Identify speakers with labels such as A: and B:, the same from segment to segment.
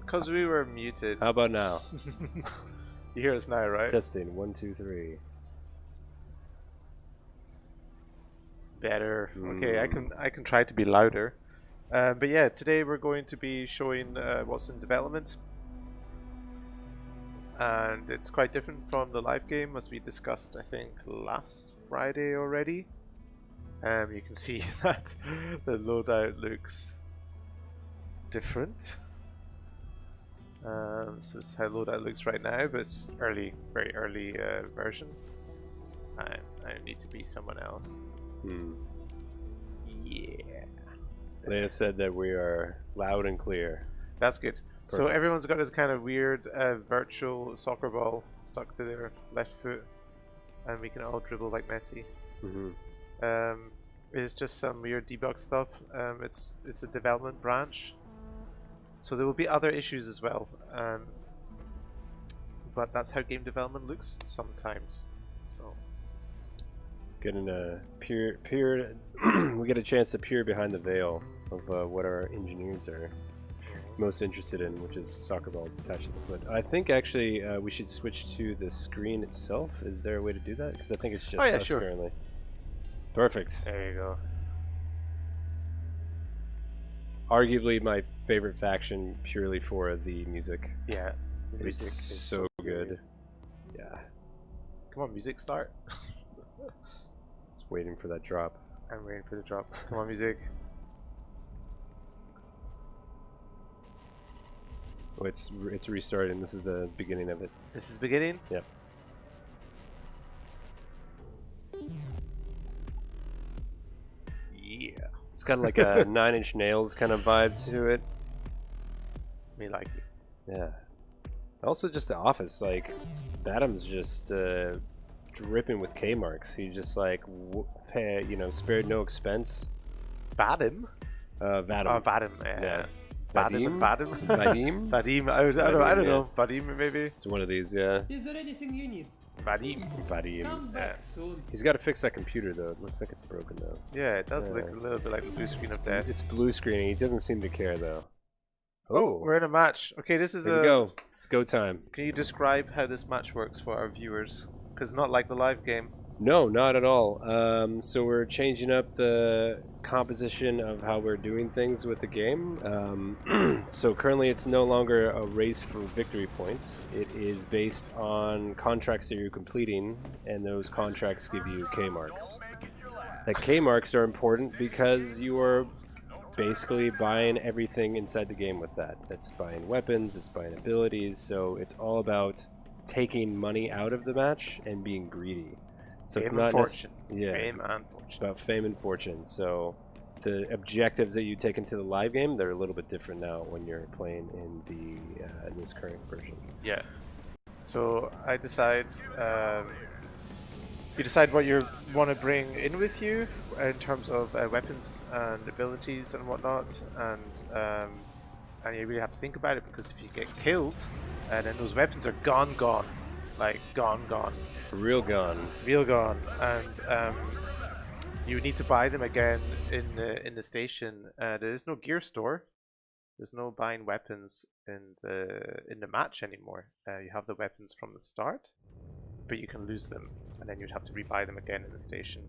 A: Because we were muted.
B: How about now?
A: You hear us now, right?
B: Testing 1, 2, 3.
A: Better. Okay, I can try to be louder. But yeah, today we're going to be showing what's in development. And it's quite different from the live game, as we discussed, I think, last Friday already. You can see that the loadout looks different. So this is how loadout looks right now, but it's just early, very early version. I need to be someone else. Yeah.
B: Leia said that we are loud and clear.
A: That's good.
B: Perfect.
A: So everyone's got this kind of weird virtual soccer ball stuck to their left foot, and we can all dribble like Messi. It's just some weird debug stuff. It's a development branch, so there will be other issues as well. But that's how game development looks sometimes. So
B: getting a peer we get a chance to peer behind the veil of what our engineers are most interested in, which is soccer balls attached to the foot. I think actually we should switch to the screen itself. Is there a way to do that? Because I think it's just us currently. Perfect.
A: There you go.
B: Arguably my favorite faction, purely for the music.
A: Yeah, the music
B: it's
A: is
B: so good. Yeah.
A: Come on, music, start.
B: Just waiting for that drop.
A: I'm waiting for the drop. Come on, music.
B: Oh, it's restarting. This is the beginning of it.
A: This is beginning?
B: Yep.
A: Yeah.
B: It's got like a 9 Inch Nails kind of vibe to it.
A: Me like it.
B: Yeah. Also just the office, like, Adam's just dripping with K marks. He just like, spared no expense.
A: Vadim?
B: Vadim.
A: Oh, Vadim, yeah.
B: Vadim?
A: Vadim?
B: Vadim?
A: Vadim, I don't know. Vadim, maybe?
B: It's one of these, yeah.
C: Is there anything you need?
A: Vadim.
B: Vadim.
C: Come back soon.
B: He's got to fix that computer, though. It looks like it's broken, though.
A: Yeah, it does look a little bit like the blue screen of death.
B: It's blue screening. He doesn't seem to care, though.
A: Oh, we're in a match. Okay, this is
B: Here we go. It's go time.
A: Can you describe how this match works for our viewers? Because not like the live game.
B: No, not at all. So we're changing up the composition of how we're doing things with the game. So currently it's no longer a race for victory points. It is based on contracts that you're completing, and those contracts give you K marks. The K marks are important because you are basically buying everything inside the game with that. That's buying weapons, it's buying abilities, so it's all about taking money out of the match and being greedy. So
A: fame
B: it's not
A: fortune.
B: Yeah,
A: fame and fortune.
B: It's about fame and fortune. So the objectives that you take into the live game, they're a little bit different now when you're playing in the in this current version.
A: Yeah. So I decide. You decide what you want to bring in with you in terms of weapons and abilities and whatnot, and you really have to think about it, because if you get killed, then those weapons are gone, like gone.
B: Real gone.
A: Real gone, and you need to buy them again in the station. There is no gear store. There's no buying weapons in the match anymore. You have the weapons from the start, but you can lose them, and then you'd have to rebuy them again in the station.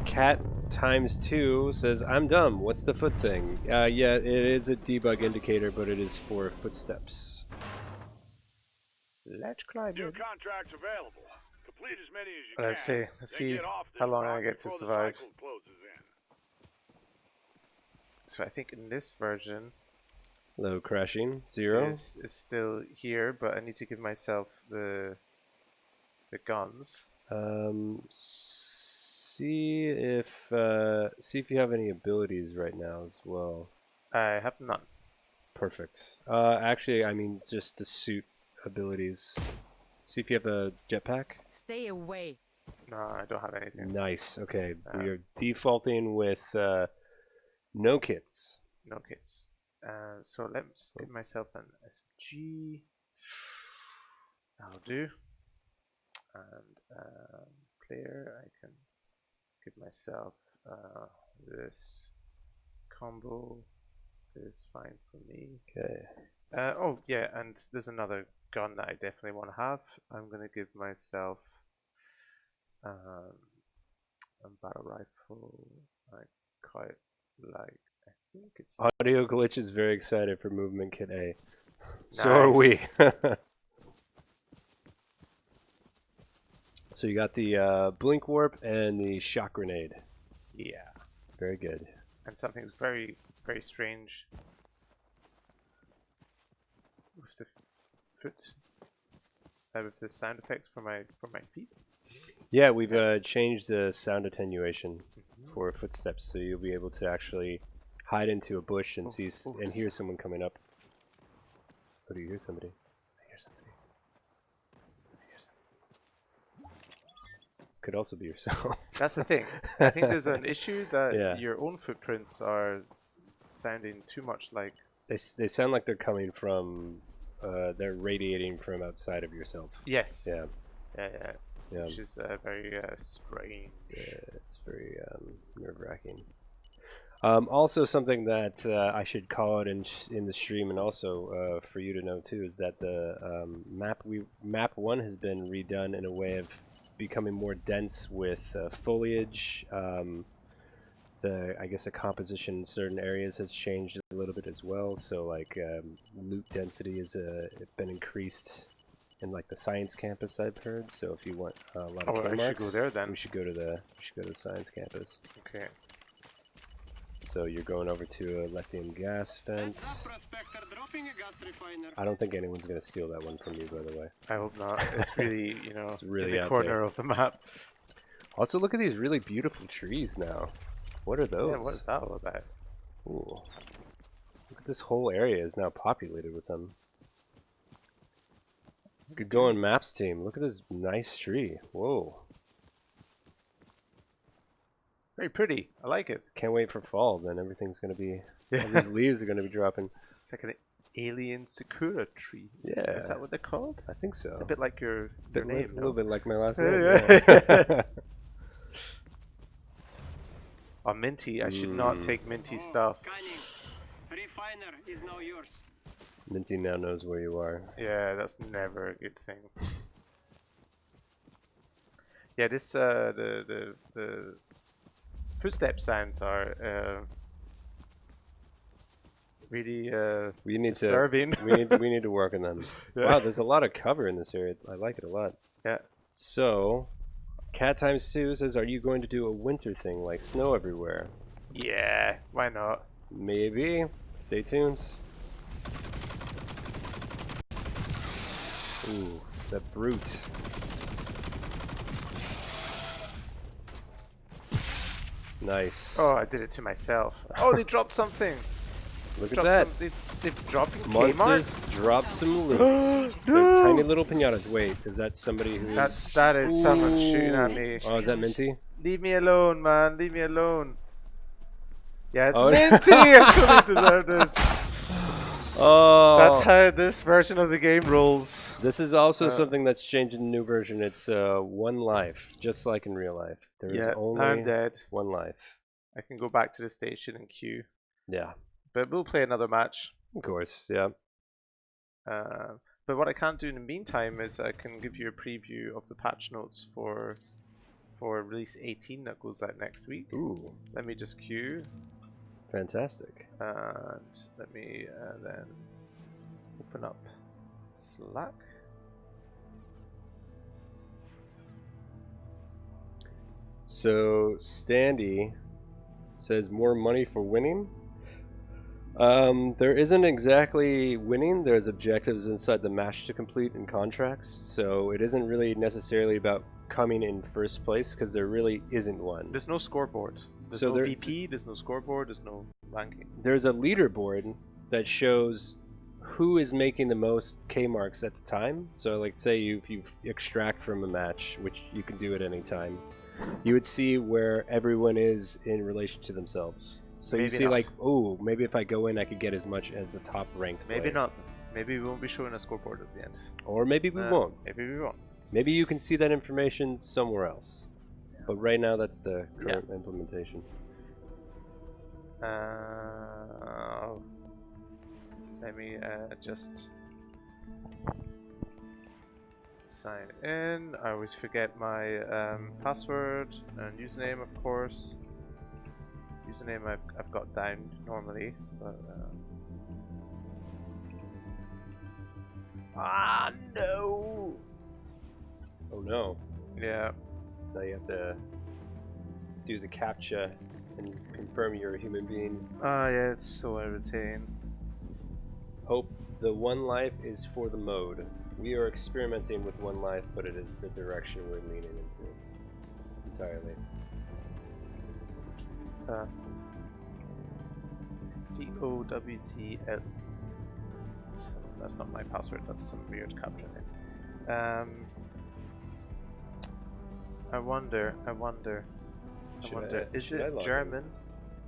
B: Cat times 2 says, I'm dumb. What's the foot thing? Yeah, it is a debug indicator, but it is for footsteps.
A: Let's climb
D: New
A: in.
D: contracts available. Complete as many as you
A: Let's
D: can.
A: see
D: Then get off this
A: how long I
D: rock
A: get to
D: before the
A: survive.
D: cycle closes in.
A: So I think in this version,
B: Low crashing 0
A: is still here, but I need to give myself the guns.
B: See if you have any abilities right now as well.
A: I have none.
B: Perfect. Actually, I mean just the suit abilities. See if you have a jetpack.
E: Stay away.
A: No, I don't have anything.
B: Nice. Okay, we are defaulting with no kits.
A: No kits. So let's give myself an SMG. That'll do. And player, I can give myself this combo is fine for me.
B: Okay.
A: Oh yeah, and there's another gun that I definitely want to have. I'm gonna give myself a battle rifle. I quite like. I think it's
B: Audio glitch is very excited for movement kit A. So are we.
A: Nice.
B: So you got the blink warp and the shock grenade.
A: Yeah,
B: Very good.
A: and something's very very strange with the foot. With the sound effects for my feet.
B: Yeah, we've changed the sound attenuation for footsteps, so you'll be able to actually hide into a bush and and hear someone coming up. Oh, do you hear somebody?
A: I hear somebody. I hear somebody.
B: Could also be yourself.
A: That's the thing. I think there's an issue that
B: Yeah.
A: your own footprints are sounding too much like.
B: They sound like they're coming from, they're radiating from outside of yourself.
A: Yes.
B: Yeah,
A: Yeah.
B: yeah.
A: Which is very strange.
B: It's very nerve-wracking. Also, something that I should call out in the stream, and also for you to know too, is that the map 1 has been redone in a way of becoming more dense with foliage. I guess the composition in certain areas has changed a little bit as well. So like loot density has been increased in like the science campus, I've heard. So if you want a lot of
A: I should go there then.
B: we should go to the science campus.
A: Okay.
B: So you're going over to a lithium gas vent. I don't think anyone's gonna steal that one from you, by the way.
A: I hope not. It's really,
B: It's really
A: in the
B: out
A: corner
B: there.
A: of the map.
B: Also, look at these really beautiful trees now. What are those?
A: Yeah, what is that all about?
B: Ooh. Look at this whole area is now populated with them. Good going, maps team. Look at this nice tree. Whoa.
A: Very pretty. I like it.
B: Can't wait for fall. Then everything's gonna be. All these leaves are gonna be dropping.
A: It's like an alien sakura tree. Is
B: Yeah.
A: that what they're called?
B: I think so.
A: It's a bit like your name.
B: A little bit like my last
A: Yeah,
B: name.
A: yeah.
B: Yeah.
A: Oh, minty. I should not take minty stuff.
C: Refiner is now yours.
B: Minty now knows where you are.
A: Yeah, that's never a good thing. Yeah, this the footstep sounds are really
B: We need
A: disturbing.
B: to. We need to work on them.
A: Yeah.
B: Wow, there's a lot of cover in this area. I like it a lot.
A: Yeah.
B: So, Cat Times 2 says, "Are you going to do a winter thing like snow everywhere?"
A: Yeah, why not?
B: Maybe. Stay tuned. Ooh, that brute. Nice.
A: Oh, I did it to myself. Oh, they dropped something.
B: Look at
A: Dropped
B: that.
A: they've dropped
B: Monsters
A: Kmarks.
B: drop some loot.
A: No!
B: They're tiny little pinatas. Wait, is that somebody who's...
A: That is someone shooting at
B: Ooh.
A: me.
B: Oh, is that Minty?
A: Leave me alone, man. Leave me alone. Yeah, it's
B: Oh,
A: Minty. I totally deserve this.
B: Oh.
A: That's how this version of the game rolls.
B: This is also something that's changed in the new version. It's one life, just like in real life. There is
A: Yeah,
B: only
A: I'm dead.
B: one life.
A: I can go back to the station and queue.
B: Yeah,
A: But we'll play another match.
B: of course. Yeah.
A: But what I can't do in the meantime is I can give you a preview of the patch notes for release 18 that goes out next week.
B: Ooh,
A: Let me just queue.
B: fantastic.
A: And let me then open up Slack.
B: So Standy says more money for winning. There isn't exactly winning. There's objectives inside the match to complete and contracts. So it isn't really necessarily about coming in first place because there really isn't one.
A: There's no scoreboard. There's
B: So
A: no
B: there's-
A: VP, there's no scoreboard, there's no ranking.
B: There's a leaderboard that shows who is making the most K marks at the time. So like say if you extract from a match, which you can do at any time, you would see where everyone is in relation to themselves. So you
A: Maybe
B: see
A: not.
B: like, oh, maybe if I go in I could get as much as the top ranked
A: Maybe
B: player.
A: not. Maybe we won't be showing a scoreboard at the end.
B: Or maybe we won't.
A: Maybe we won't.
B: Maybe you can see that information somewhere else. But right now that's the current implementation.
A: Let me just sign in. I always forget my password and username, of course. Username I've got down normally, but no!
B: Oh no.
A: Yeah.
B: Now you have to do the CAPTCHA and confirm you're a human being.
A: Yeah, it's so irritating.
B: Hope the one life is for the mode. We are experimenting with one life, but it is the direction we're leaning into entirely.
A: DOWCL. That's not my password, that's some weird captcha thing. I wonder, is
B: should I
A: it
B: log in?
A: German?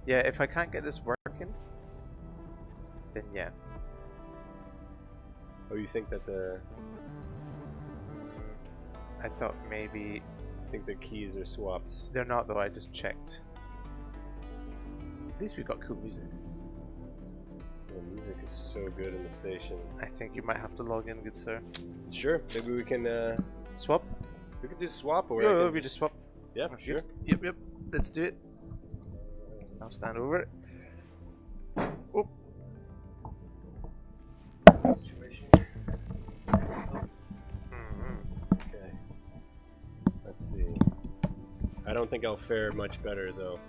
A: Yeah, if I can't get this working, then yeah.
B: Oh, you think that
A: I thought maybe
B: the keys are swapped?
A: they're not though, I just checked. At least we got cool music.
B: The music is so good in the station.
A: I think you might have to log in, good sir.
B: Sure, maybe we can
A: Swap?
B: we can do swap or
A: Yeah, we just swap.
B: Yeah,
A: That's
B: sure.
A: good. Yep, let's do it. I'll stand over it. Oh.
B: Situation.
A: Mm-hmm.
B: Okay. Let's see. I don't think I'll fare much better though,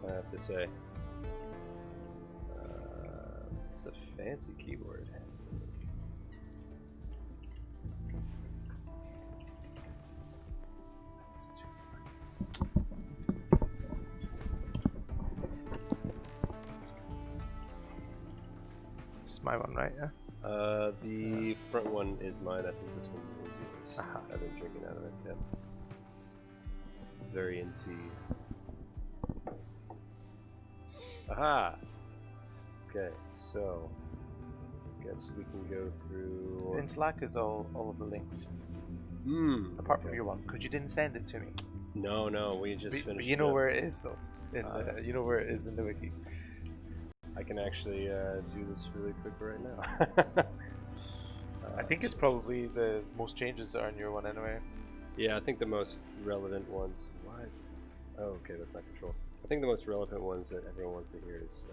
B: I have to say. It's a fancy keyboard.
A: This is my one, right? Yeah.
B: The front one is mine. I think this one is yours.
A: Aha.
B: I've been drinking out of it. Yeah. Very into. Aha. Okay, so guess we can go through.
A: In Slack is all of the links,
B: okay.
A: apart from your one, because you didn't send it to me.
B: No, we just
A: But
B: finished.
A: you know
B: it up.
A: where it is though. You know where it is in the wiki.
B: I can actually do this really quick right now.
A: I think it's probably the most changes are in your one anyway.
B: Yeah, I think the most relevant ones. What? Oh, okay, that's not control. I think the most relevant ones that everyone wants to hear is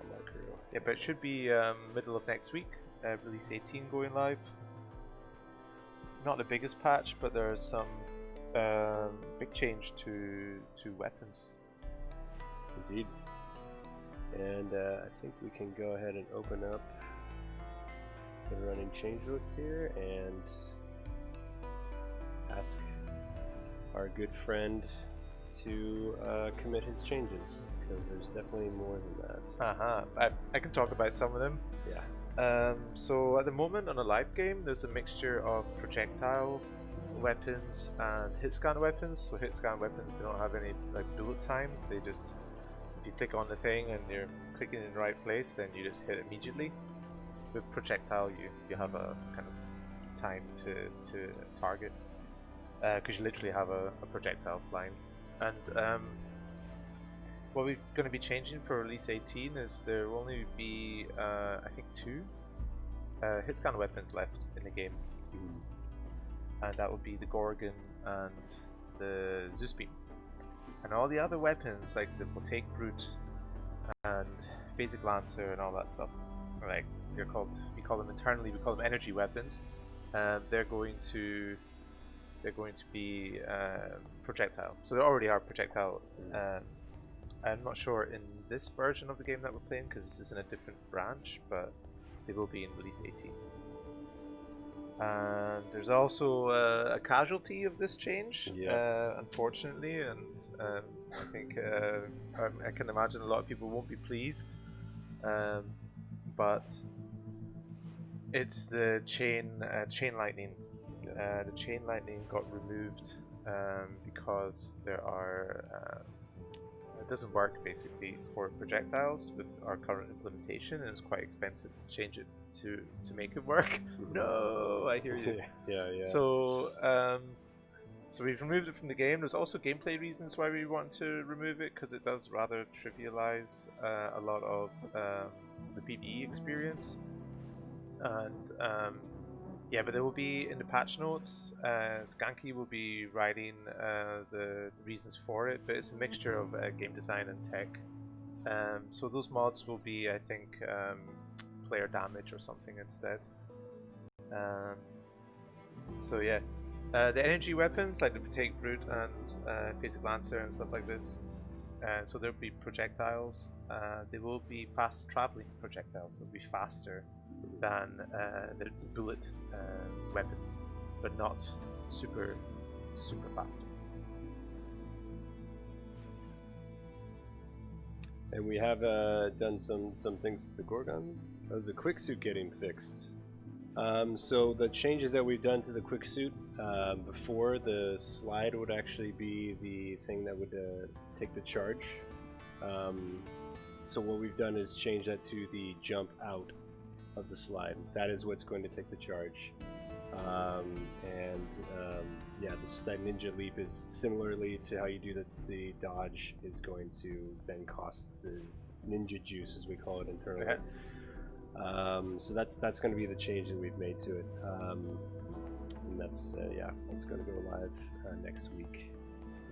B: on my crew.
A: Yeah, but it should be middle of next week. Release 18 going live. Not the biggest patch, but there's some big change to weapons.
B: Indeed. And I think we can go ahead and open up the running change list here and ask our good friend to commit his changes, because there's definitely more than that.
A: I can talk about some of them.
B: Yeah.
A: So at the moment on a live game, there's a mixture of projectile weapons and hitscan weapons. So hitscan weapons, they don't have any like bullet time. They just, if you click on the thing and you're clicking in the right place, then you just hit immediately. With projectile, you have a kind of time to target, because you literally have a projectile flying. And what we're going to be changing for release 18 is there will only be I think 2 hitscan weapons left in the game, and that would be the Gorgon and the Zeus beam. And all the other weapons, like the Voltaic Brute and Basic Lancer and all that stuff, like we call them internally, we call them energy weapons. They're going to be projectile. So they already are projectile. I'm not sure in this version of the game that we're playing, because this is in a different branch, but they will be in release 18. And there's also a casualty of this change, unfortunately, and I think I can imagine a lot of people won't be pleased, but it's the chain lightning. The chain lightning got removed because there are it doesn't work basically for projectiles with our current implementation, and it's quite expensive to change it to make it work. No, I hear you.
B: Yeah.
A: So So we've removed it from the game. There's also gameplay reasons why we want to remove it, because it does rather trivialize a lot of the PvE experience. And yeah, but it will be in the patch notes. Skanky will be writing the reasons for it, but it's a mixture of game design and tech. So those mods will be, I think, player damage or something instead. So yeah. The energy weapons, like the Fatigued Brute and Basic Lancer and stuff like this, so there'll be projectiles. They will be fast traveling projectiles. They'll be faster than the bullet weapons, but not super fast.
B: And we have done some things to the Gorgon. That was a quick suit getting fixed. So the changes that we've done to the quick suit, before the slide would actually be the thing that would take the charge. So what we've done is change that to the jump out of the slide. That is what's going to take the charge. Yeah, that ninja leap is similarly to how you do the dodge is going to then cost the ninja juice, as we call it internally.
A: Okay.
B: So that's going to be the change that we've made to it, and that's going to go live next week.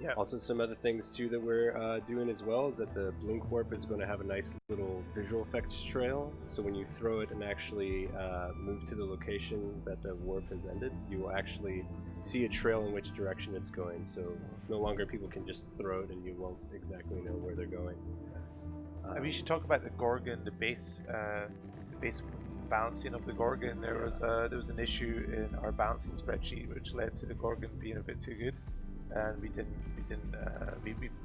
A: Yeah.
B: Also, some other things too that we're doing as well is that the blink warp is going to have a nice little visual effects trail. So when you throw it and actually move to the location that the warp has ended, you will actually see a trail in which direction it's going. So no longer people can just throw it and you won't exactly know where they're going.
A: We should talk about the Gorgon, the base balancing of the Gorgon. There was an issue in our balancing spreadsheet which led to the Gorgon being a bit too good, and we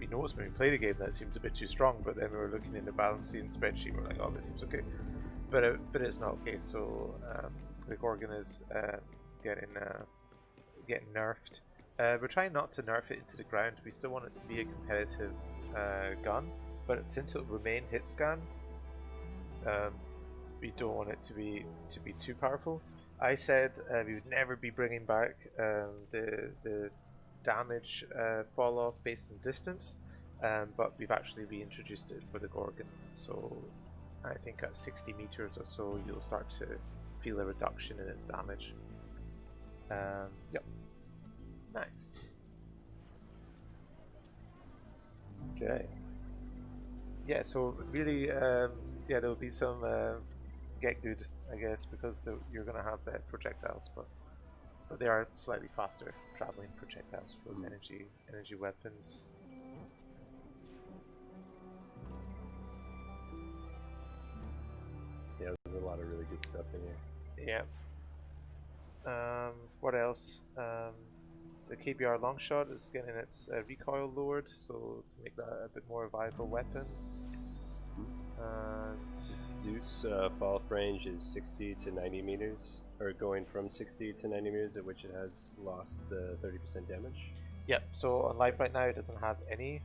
A: noticed when we played the game that it seems a bit too strong. But then we were looking in the balancing spreadsheet, we're like, oh, this seems okay, but it's not okay. So the Gorgon is getting nerfed. We're trying not to nerf it into the ground. We still want it to be a competitive gun. But since it will remain Hitscan, we don't want it to be too powerful. I said we would never be bringing back the damage fall off based on distance, but we've actually reintroduced it for the Gorgon. So I think at 60 meters or so, you'll start to feel a reduction in its damage. Yep. Nice.
B: Okay.
A: Yeah, so really, there'll be some get good, I guess, because you're going to have projectiles, but they are slightly faster traveling projectiles for those energy weapons.
B: Yeah, there's a lot of really good stuff in here.
A: Yeah. What else? The Kbr Long Shot is getting its recoil lowered, so to make that a bit more viable weapon.
B: Zeus fall-off range is 60 to 90 meters, or going from 60 to 90 meters, at which it has lost 30% damage.
A: Yep, so on live right now it doesn't have any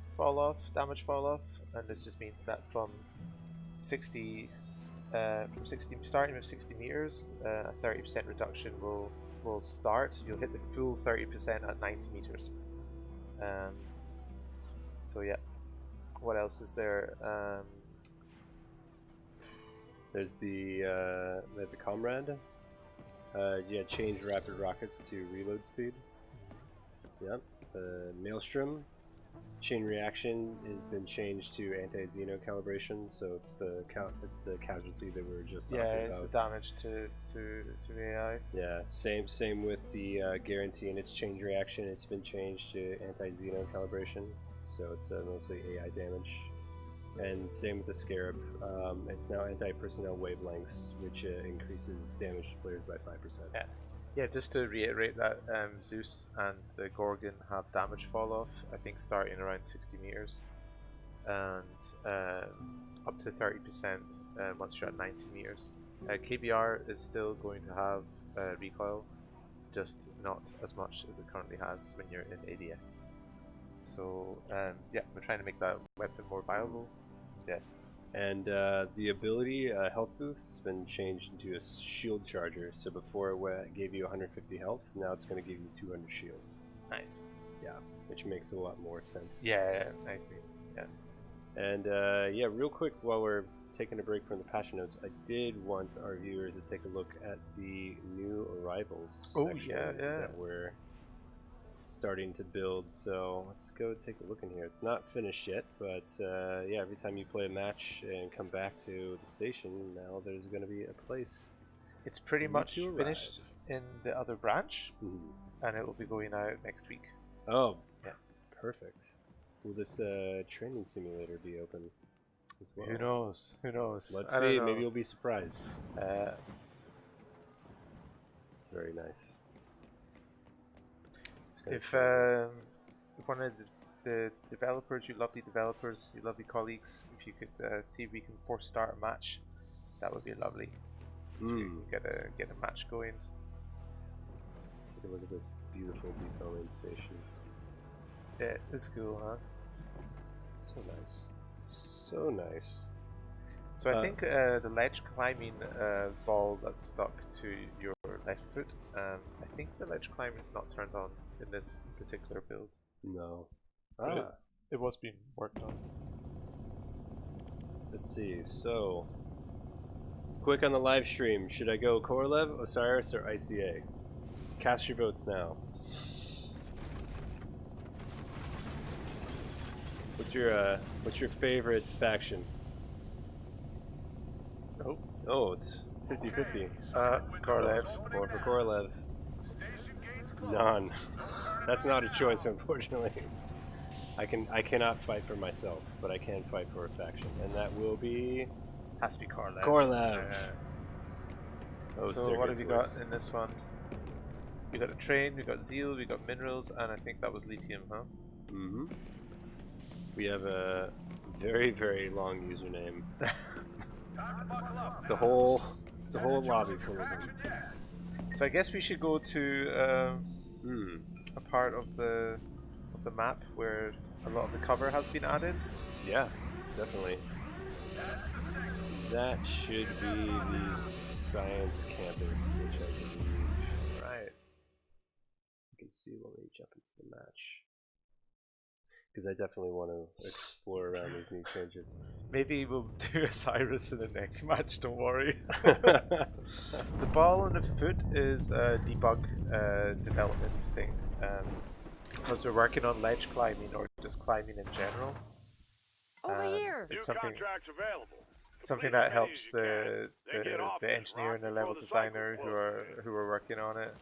A: damage fall off, and this just means that from 60, starting with 60 meters, a 30% reduction will start. You'll hit the full 30% at 90 meters. So yeah, what else is there?
B: There's the Comrade. Change rapid rockets to reload speed. Yep. The Maelstrom chain reaction has been changed to anti-Xeno calibration, so it's the casualty that we were just talking about.
A: Yeah, it's the damage to the AI.
B: Yeah, same with the guarantee and its change reaction. It's been changed to anti-Xeno calibration, so it's mostly AI damage. And same with the Scarab. It's now anti-personnel wavelengths, which increases damage to players by 5%.
A: Yeah, just to reiterate that Zeus and the Gorgon have damage fall off, I think starting around 60 meters, and up to 30% once you're at 90 meters. KBR is still going to have recoil, just not as much as it currently has when you're in ADS. So we're trying to make that weapon more viable. Yeah.
B: And the ability health boost has been changed into a shield charger. So before it gave you 150 health, now it's going to give you 200 shield.
A: Nice.
B: Yeah, which makes a lot more sense.
A: Yeah, I agree. Yeah.
B: And yeah, real quick, while we're taking a break from the patch notes, I did want our viewers to take a look at the new arrivals section that we're starting to build. So let's go take a look in here. It's not finished yet, but yeah, every time you play a match and come back to the station, now there's going to be a place.
A: It's pretty much finished in the other branch, and it will be going out next week.
B: Oh,
A: yeah,
B: perfect. Will this training simulator be open as well?
A: Who knows? Who knows?
B: Let's see. Maybe you'll be surprised. It's very nice.
A: If one of the developers, you lovely developers, you lovely colleagues, if you could see if we can force start a match, that would be lovely. So we can get a match going.
B: Let's take a look at this beautiful detail main station.
A: Yeah, it's cool, huh?
B: So nice. So nice.
A: So I think the ledge climbing ball that's stuck to your left foot, I think the ledge climbing is not turned on in this particular build.
B: No.
A: It was being worked on.
B: Let's see, so quick on the live stream, should I go Korolev, Osiris, or ICA? Cast your votes now. What's your favorite faction? Oh, it's 50-50.
A: Korolev.
B: More for Korolev. None. That's not a choice, unfortunately. I cannot fight for myself, but I can fight for a faction, and that will be...
A: Has to be Korolev.
B: Korolev.
A: So what have you got in this one? We got a train, we got zeal, we got minerals, and I think that was lithium, huh?
B: Mm-hmm. We have a very, very long username. It's a whole lobby full of them.
A: So I guess we should go to a part of the map where a lot of the cover has been added.
B: Yeah, definitely. That should be the science campus, which I believe.
A: Right.
B: You can see when we jump into the match. Because I definitely want to explore around these new changes.
A: Maybe we'll do Osiris in the next match, don't worry. The ball on the foot is a debug development thing. Because we're working on ledge climbing or just climbing in general.
E: Over here!
A: It's
D: Something
A: that helps the engineer and the level designer who are working on it.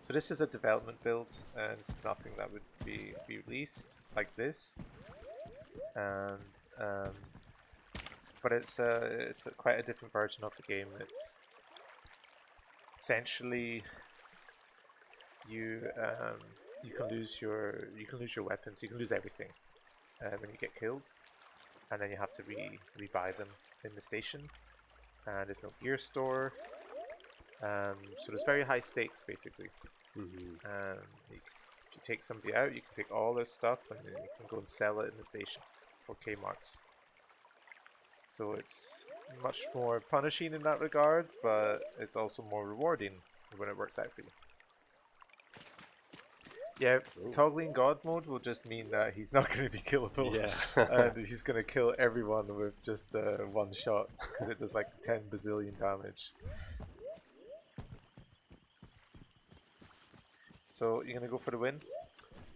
A: So this is a development build, and this is nothing that would be released like this. And but it's quite a different version of the game. It's essentially you can lose your weapons, you can lose everything when you get killed, and then you have to rebuy them in the station. And there's no gear store. So there's very high stakes basically. You take somebody out, you can take all this stuff and then you can go and sell it in the station for K marks. So it's much more punishing in that regard, but it's also more rewarding when it works out for you. Yeah, toggling God mode will just mean that he's not going to be killable.
B: Yeah.
A: And he's going to kill everyone with just one shot because it does like 10 bazillion damage. So you're gonna go for the win?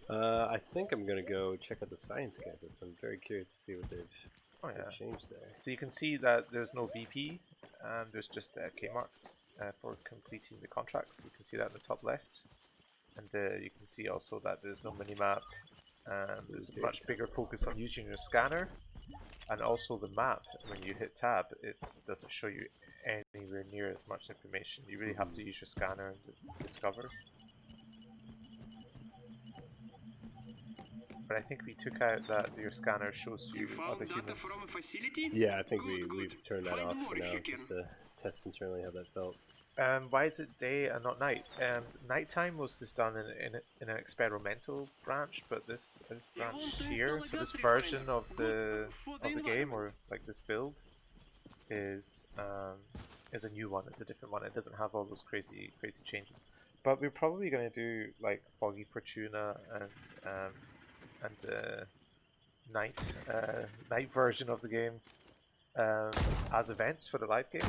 B: I think I'm gonna go check out the science campus. I'm very curious to see what they've changed there.
A: So you can see that there's no VP, and there's just K marks for completing the contracts. You can see that in the top left, and you can see also that there's no minimap, and there's a much bigger focus on using your scanner, and also the map. When you hit tab, it doesn't show you anywhere near as much information. You really have to use your scanner and discover. But I think we took out that your scanner shows you other humans.
C: From a facility?
B: Yeah, I think we've turned that off for now, just to test internally how that felt.
A: Why is it day and not night? Nighttime was this done in an experimental branch, but this branch here, so this version of the game, or like this build, is a new one. It's a different one. It doesn't have all those crazy changes. but we're probably going to do like Foggy Fortuna and night version of the game as events for the live game.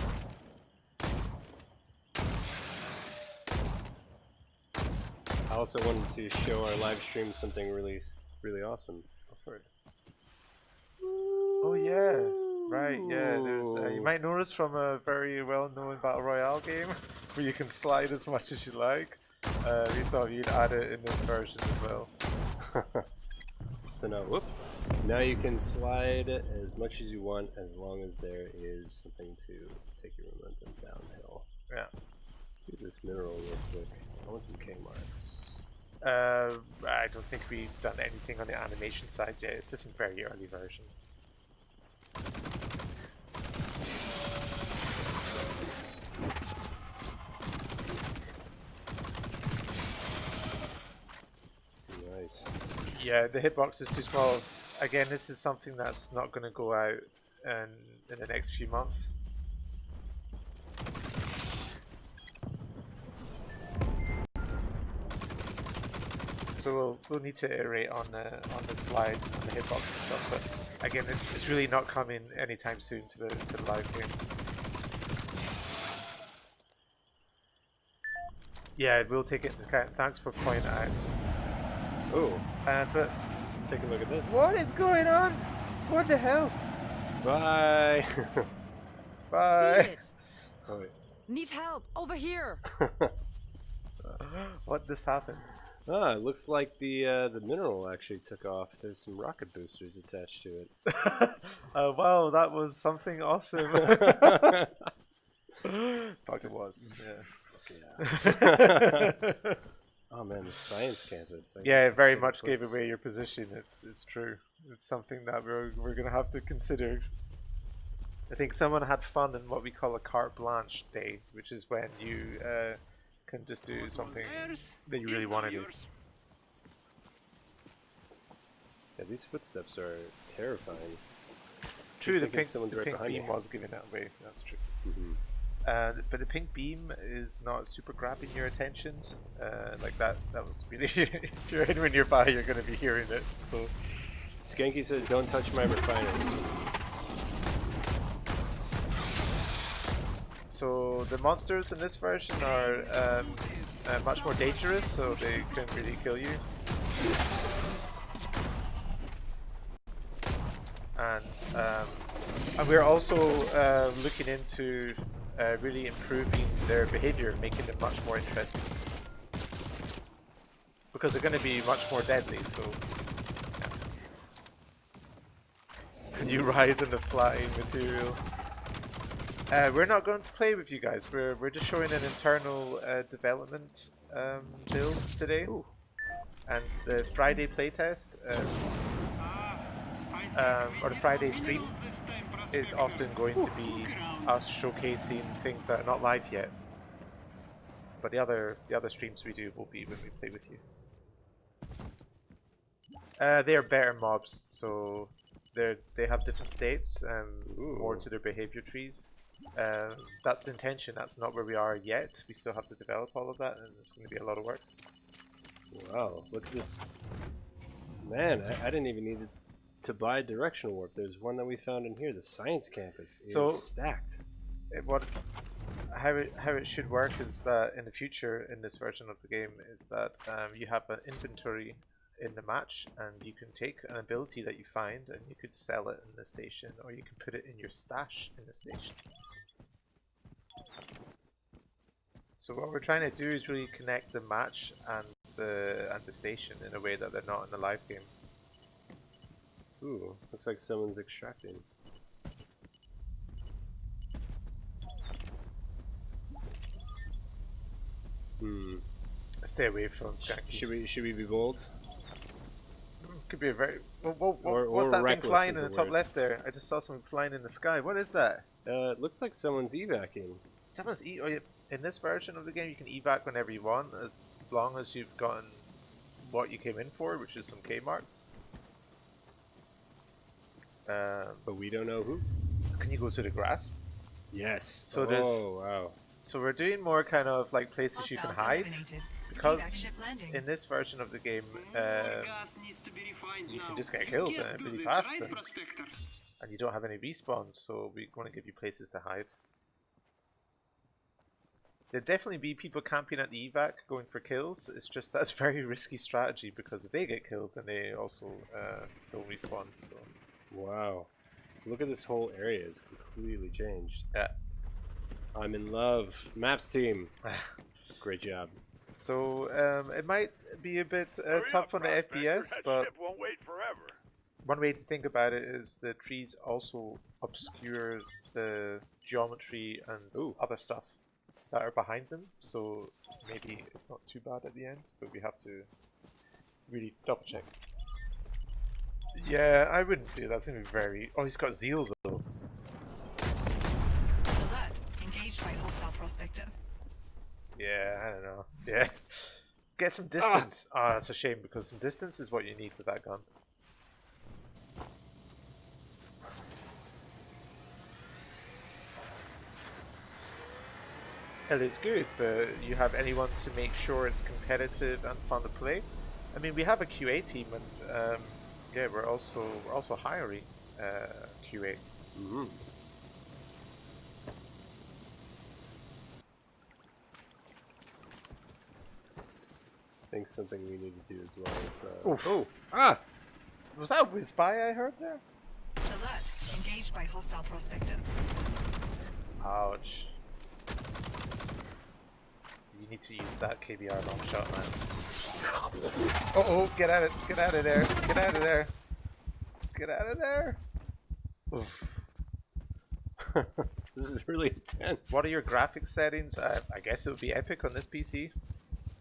B: I also wanted to show our live stream something really awesome.
A: Go for it. Oh yeah, right. Yeah, there's. You might notice from a very well-known battle royale game where you can slide as much as you like. We thought you'd add it in this version as well.
B: So now you can slide as much as you want as long as there is something to take your momentum downhill.
A: Yeah.
B: Let's do this mineral real quick. I want some K marks.
A: I don't think we've done anything on the animation side yet. It's just a very early version.
B: Nice.
A: Yeah, the hitbox is too small. Again, this is something that's not going to go out in the next few months. So we'll need to iterate on the slides and the hitbox and stuff. But again, it's really not coming anytime soon to the live game. Yeah, we'll take it into account. Thanks for pointing out.
B: Oh,
A: But
B: let's take a look at this.
A: what is going on? What the hell?
B: Bye.
A: Bye.
E: Beat it.
B: Oh, wait.
E: Need help. Over here.
A: What just happened?
B: Ah, it looks like the mineral actually took off. There's some rocket boosters attached to it.
A: Wow, that was something awesome. Fuck, it was.
B: Yeah. Oh man, the science campus.
A: Yeah, it very
B: Getting
A: much
B: close.
A: gave away your position. It's true. It's something that we're gonna have to consider. I think someone had fun in what we call a carte blanche day, which is when you can just do something that you really want to do.
B: Yeah, these footsteps are terrifying.
A: True, the
B: thinking
A: pink,
B: someone's
A: the
B: right
A: pink
B: behind
A: beam
B: you.
A: was giving that away. That's true.
B: Mm-hmm.
A: But the pink beam is not super grabbing your attention. Like that was really... if you're anywhere nearby, you're going to be hearing it. So
B: Skanky says, "Don't touch my refiners."
A: So the monsters in this version are much more dangerous, so they can really kill you. And we're also looking into really improving their behavior, making them much more interesting. Because they're going to be much more deadly, so... Yeah. Can you ride in the flying material? We're not going to play with you guys. We're just showing an internal development build today.
B: Ooh.
A: And the Friday playtest, or the Friday stream, is often going to be us showcasing things that are not live yet. But the other streams we do will be when we play with you. They are better mobs, so they have different states and more to their behavior trees. That's the intention. That's not where we are yet. We still have to develop all of that, and it's going to be a lot of work.
B: Wow, look at this. Man, I didn't even need to buy directional warp. There's one that we found in here. The science campus is stacked.
A: How it should work is that in the future, in this version of the game, is that you have an inventory in the match, and you can take an ability that you find and you could sell it in the station, or you can put it in your stash in the station. So what we're trying to do is really connect the match and the station in a way that they're not in the live game.
B: Ooh, looks like someone's extracting.
A: Stay away from Skanky.
B: Should we be bold?
A: Could be a very... what's
B: or
A: that thing
B: reckless
A: flying
B: is
A: in the
B: the
A: top
B: word.
A: left there? I just saw something flying in the sky. What is that?
B: It looks like someone's evacing.
A: Someone's in this version of the game, you can evac whenever you want, as long as you've gotten what you came in for, which is some K marks.
B: But we don't know who.
A: Can you go to the grasp?
B: Yes.
A: So
B: oh, wow.
A: So we're doing more kind of like places you can
E: Hostiles
A: hide,
E: eliminated.
A: because
E: Evac ship landing.
A: in this version of the game,
C: Gas needs to be refined
A: you
C: now.
A: can just get killed
C: Get to
A: pretty
C: this,
A: fast,
C: right, Prospector?
A: and you don't have any respawns, so we want to give you places to hide. There'd definitely be people camping at the evac going for kills. It's just that's very risky strategy, because if they get killed, then they also don't respawn. So
B: Wow. Look at this whole area. It's completely changed.
A: yeah.
B: I'm in love. Maps team. Great job.
A: So it might be a bit
D: Hurry
A: tough
D: up,
A: on the
D: Prospector.
A: FPS,
D: That
A: but
D: ship won't wait forever.
A: one way to think about it is the trees also obscure the geometry and other stuff that are behind them, so maybe it's not too bad at the end, but we have to really double check. Yeah, I wouldn't do that. That's gonna be very... Oh, he's got zeal though.
E: Alert. Engaged by hostile prospector.
A: Yeah, I don't know. Yeah. Get some distance. Ah, that's a shame, because some distance is what you need with that gun. It is good, but you have anyone to make sure it's competitive and fun to play. I mean, we have a QA team, and yeah, we're also hiring QA.
B: Mm-hmm. I think something we need to do as well is
A: Oof.
B: Ah!
A: Was that a whiz by I heard there?
E: Alert. Engaged by hostile prospector.
A: Ouch. You need to use that Kbr Long Shot, man. Oh, get out of there, get out of there. Get out of there. Oof.
B: This is really intense.
A: What are your graphics settings? I guess it would be epic on this PC,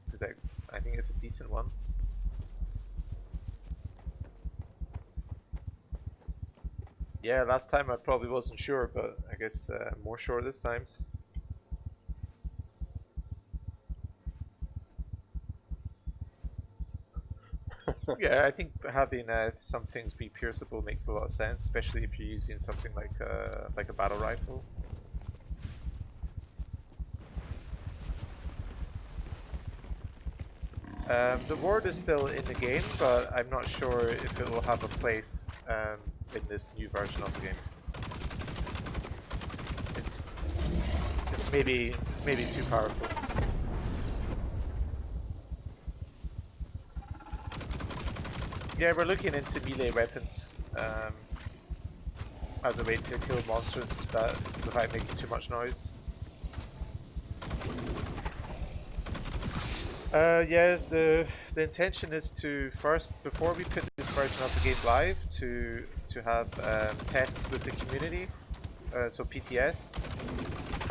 A: because I think it's a decent one. Yeah, last time I probably wasn't sure, but I guess I'm more sure this time. Yeah, I think having some things be pierceable makes a lot of sense, especially if you're using something like a battle rifle. The ward is still in the game, but I'm not sure if it will have a place in this new version of the game. It's maybe too powerful. Yeah, we're looking into melee weapons as a way to kill monsters without making too much noise. Yeah, the intention is to first, before we put this version of the game live, to have tests with the community, so PTS,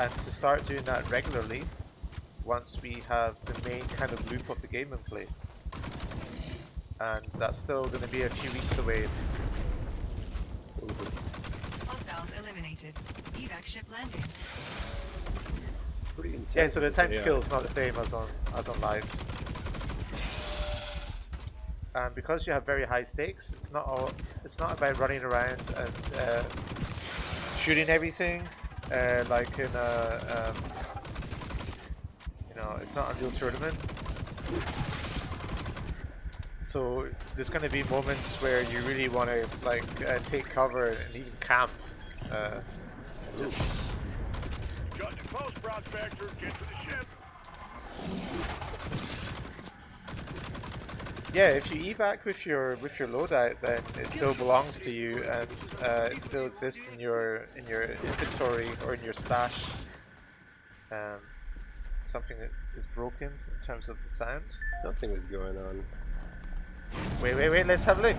A: and to start doing that regularly once we have the main kind of loop of the game in place. And that's still going to be a few weeks away.
E: Hostiles eliminated. Evac ship landing.
B: Pretty intense.
A: Yeah, so the
B: this
A: time to
B: AI.
A: kill is not the same as on live. And because you have very high stakes, it's not about running around and shooting everything like in a it's not a real tournament. So there's going to be moments where you really want to like take cover and even camp. Just
D: Got to close, Prospector. Get to the ship.
A: yeah, if you evac with your loadout, then it still belongs to you, and it still exists in your inventory or in your stash. Something that is broken in terms of the sound.
B: Something is going on.
A: Wait, let's have a look.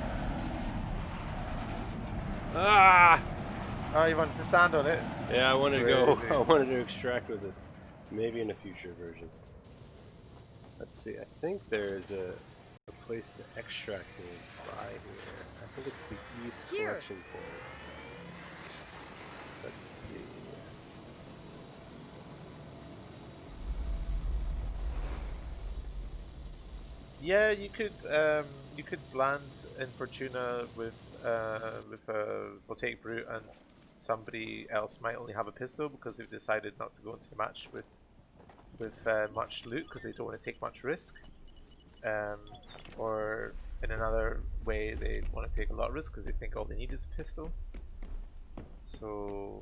B: Ah!
A: Oh, you wanted to stand on it?
B: Yeah, I wanted to
A: Crazy.
B: go. I wanted to extract with it. Maybe in a future version. Let's see. I think there's a place to extract nearby here. I think it's the East
E: Here.
B: Collection Point. Let's see.
A: Yeah, you could land in Fortuna with a voltaic brute, and somebody else might only have a pistol because they've decided not to go into a match with with much loot because they don't want to take much risk, or in another way they want to take a lot of risk because they think all they need is a pistol. So,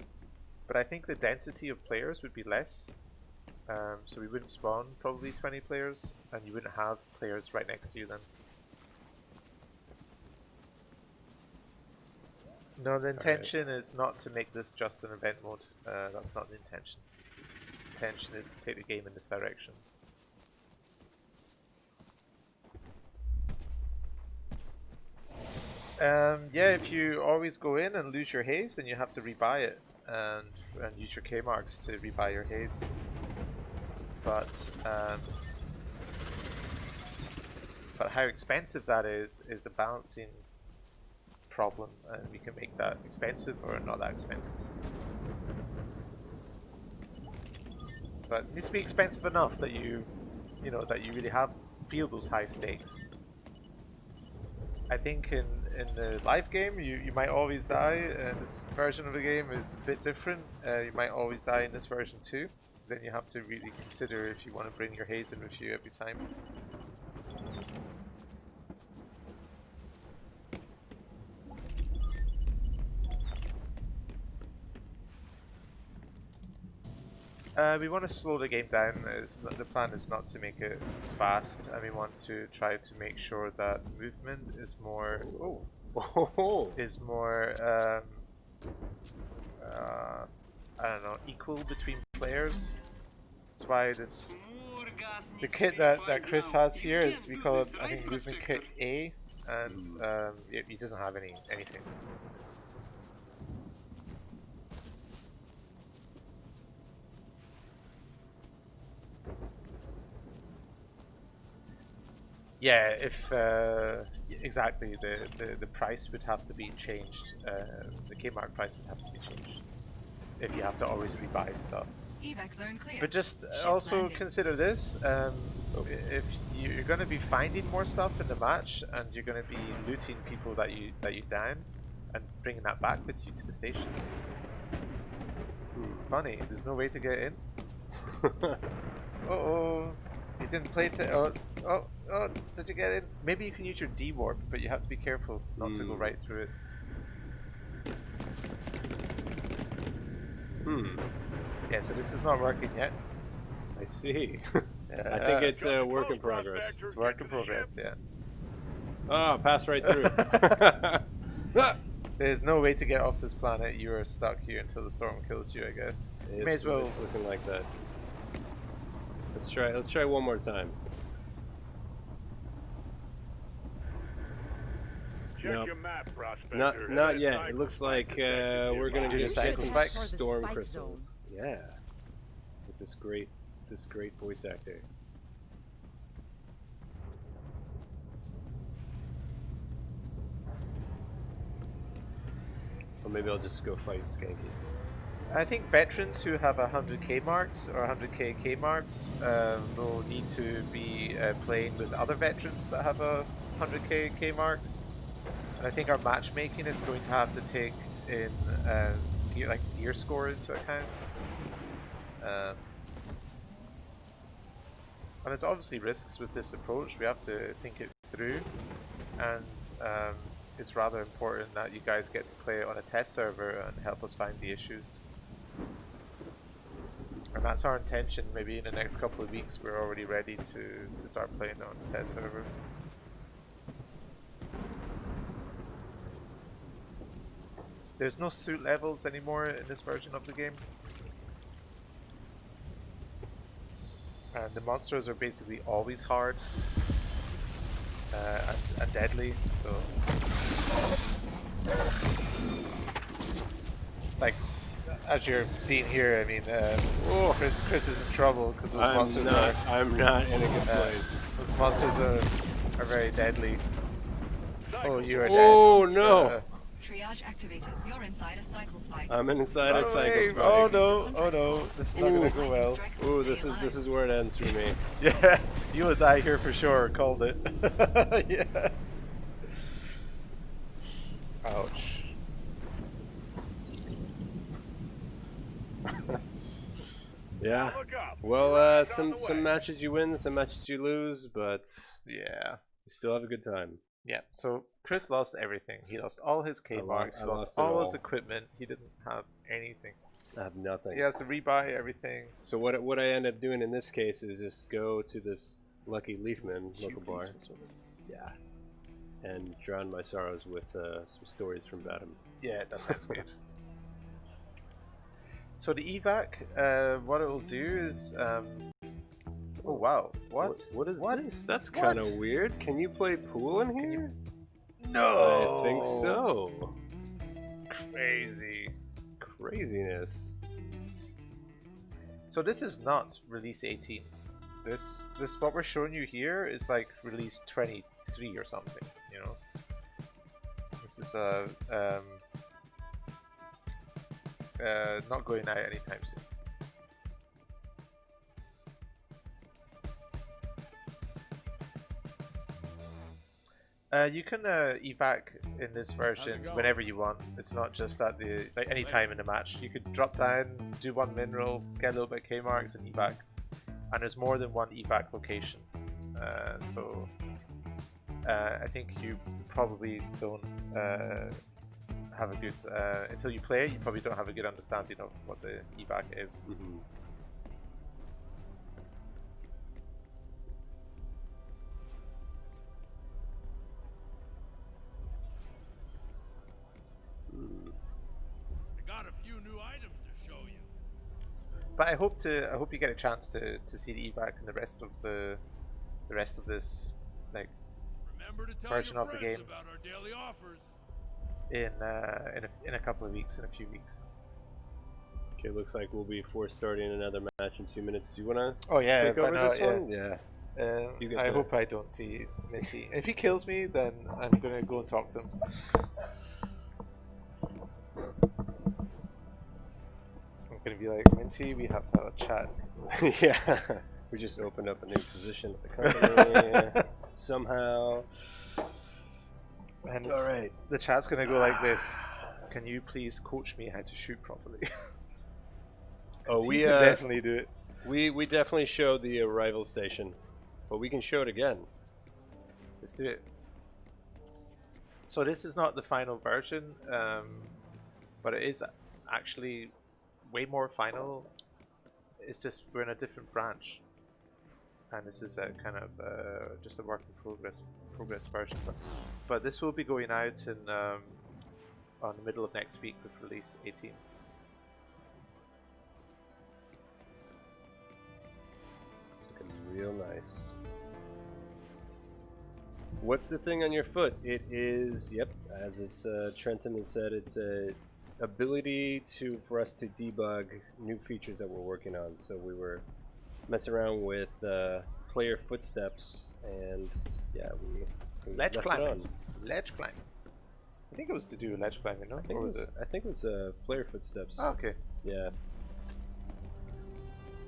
A: but I think the density of players would be less. So we wouldn't spawn probably 20 players, and you wouldn't have players right next to you then. No, the intention is not to make this just an event mode. That's not the intention. The intention is to take the game in this direction. Yeah, if you always go in and lose your haze, then you have to rebuy it and use your K marks to rebuy your haze. But how expensive that is a balancing problem, and we can make that expensive or not that expensive. But it needs to be expensive enough that you that you really feel those high stakes. I think in the live game you might always die. This version of the game is a bit different. You might always die in this version too. Then you have to really consider if you want to bring your haze in with you every time. We want to slow the game down. The plan is not to make it fast, and we want to try to make sure that movement is more I don't know, equal between players. That's why the kit that Chris has here is, we call it, I think, movement kit A, and he doesn't have anything. Yeah, if exactly, the price would have to be changed. The Kmart price would have to be changed if you have to always rebuy stuff.
E: Evac zone clear.
A: But just
E: Ship
A: also
E: landing.
A: consider this: if you're going to be finding more stuff in the match, and you're going to be looting people that you down, and bringing that back with you to the station. Funny, there's no way to get in. Uh-oh. You didn't play to. Oh, did you get in? Maybe you can use your D-warp, but you have to be careful not to go right through it. Yeah, so this is not working yet.
B: I see.
A: Yeah,
B: I think it's a work in progress.
A: it's work in progress, yeah.
B: Oh, passed right through.
A: There's no way to get off this planet. You are stuck here until the storm kills you, I guess. You may as well.
B: It's looking like that. Let's try one more time.
D: Check
B: Nope.
D: your map, prospector.
B: Not yet. It looks like we're gonna
A: Do the
B: get
A: cycle
B: some
A: spikes?
B: storm
F: Spike
B: crystals. Yeah, with this great voice actor. Or maybe I'll just go fight Skanky.
A: I think veterans who have 100k marks or 100k K marks will need to be playing with other veterans that have 100k K marks. And I think our matchmaking is going to have to take in gear score into account. And there's obviously risks with this approach. We have to think it through, and it's rather important that you guys get to play it on a test server and help us find the issues. And that's our intention. Maybe in the next couple of weeks we're already ready to start playing it on the test server. There's no suit levels anymore in this version of the game. And the monsters are basically always hard and deadly, so like as you're seeing here, I mean, Chris is in trouble because those monsters
B: I'm not in a good place.
A: Those monsters are very deadly. Oh, you are dead.
B: Oh no!
E: Triage activated. You're inside a cycle spike.
B: I'm inside a cycle spike.
A: Oh no! This is not gonna go well.
B: Ooh, this is where it ends for me.
A: Yeah, you will die here for sure. Called it. Yeah. Ouch.
B: Yeah.
D: Now look up.
B: Well,
D: Right
B: some
D: on the way.
B: matches you win, some matches you lose, but
A: Yeah.
B: you still have a good time.
A: Yeah. So Chris lost everything. He lost all his K marks.
B: I
A: He lost
B: lost it
A: all his
B: all.
A: equipment. He didn't have anything.
B: I have nothing.
A: He has to rebuy everything.
B: So what I end up doing in this case is just go to this Lucky Leafman local bar. Yeah. And drown my sorrows with some stories from Batum.
A: Yeah, that sounds good. So the evac, what it'll do is, oh wow, what?
B: What is
A: What?
B: this? That's
A: What?
B: kind of weird. Can you play pool in here?
A: No,
B: I think so.
A: Crazy.
B: Craziness.
A: So this is not release 18. This what we're showing you here is like release 23 or something. You know, this is not going out anytime soon. You can evac in this version whenever you want. It's not just at the any time in the match. You could drop down, do one mineral, get a little bit of K marks, and evac. And there's more than one evac location. So I think you probably don't have a good until you play. You probably don't have a good understanding of what the evac is.
B: Mm-hmm.
D: I got a few new items to show you.
A: But I hope you get a chance to see the evac and the rest of this like
D: Remember to tell
A: version
D: your
A: of the
D: friends
A: game
D: about our daily offers.
A: in a couple of weeks, in a few weeks.
B: Okay, looks like we'll be forced starting another match in 2 minutes. Do you wanna
A: Oh yeah,
B: take
A: why
B: over
A: not?
B: this
A: Yeah.
B: one? Yeah. You get
A: I
B: the-
A: hope I don't see Minty. If he kills me, then I'm gonna go and talk to him. I'm gonna be like, Minty, we have to have a chat.
B: Yeah. We just opened up a new position at the company somehow.
A: And
B: All right.
A: the chat's gonna go like this. Can you please coach me how to shoot properly?
B: Oh,
A: He
B: we
A: can definitely do it.
B: we definitely showed the arrival station, but we can show it again.
A: Let's do it. So this is not the final version, but it is actually way more final. It's just we're in a different branch, and this is a kind of just a work in progress version. But this will be going out in on the middle of next week with release 18.
B: It's looking real nice. What's the thing on your foot? It is, yep, as it's, Trenton has said, it's a ability for us to debug new features that we're working on. So we were messing around with player footsteps, and yeah, we
A: Ledge
B: left it
A: climbing.
B: on.
A: Ledge climbing. I think it was to do with ledge climbing, no?
B: I think it was player footsteps.
A: Oh, okay.
B: Yeah.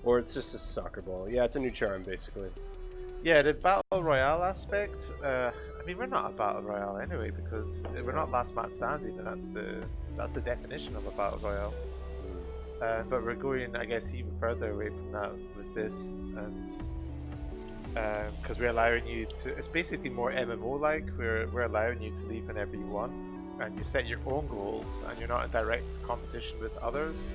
B: Or it's just a soccer ball. Yeah, it's a new charm, basically.
A: Yeah, the battle royale aspect. I mean, we're not a battle royale anyway because we're not last man standing, and that's the definition of a battle royale. But we're going, I guess, even further away from that with this, and because we're allowing you to. It's basically more MMO-like. We're allowing you to leave whenever you want, and you set your own goals, and you're not in direct competition with others.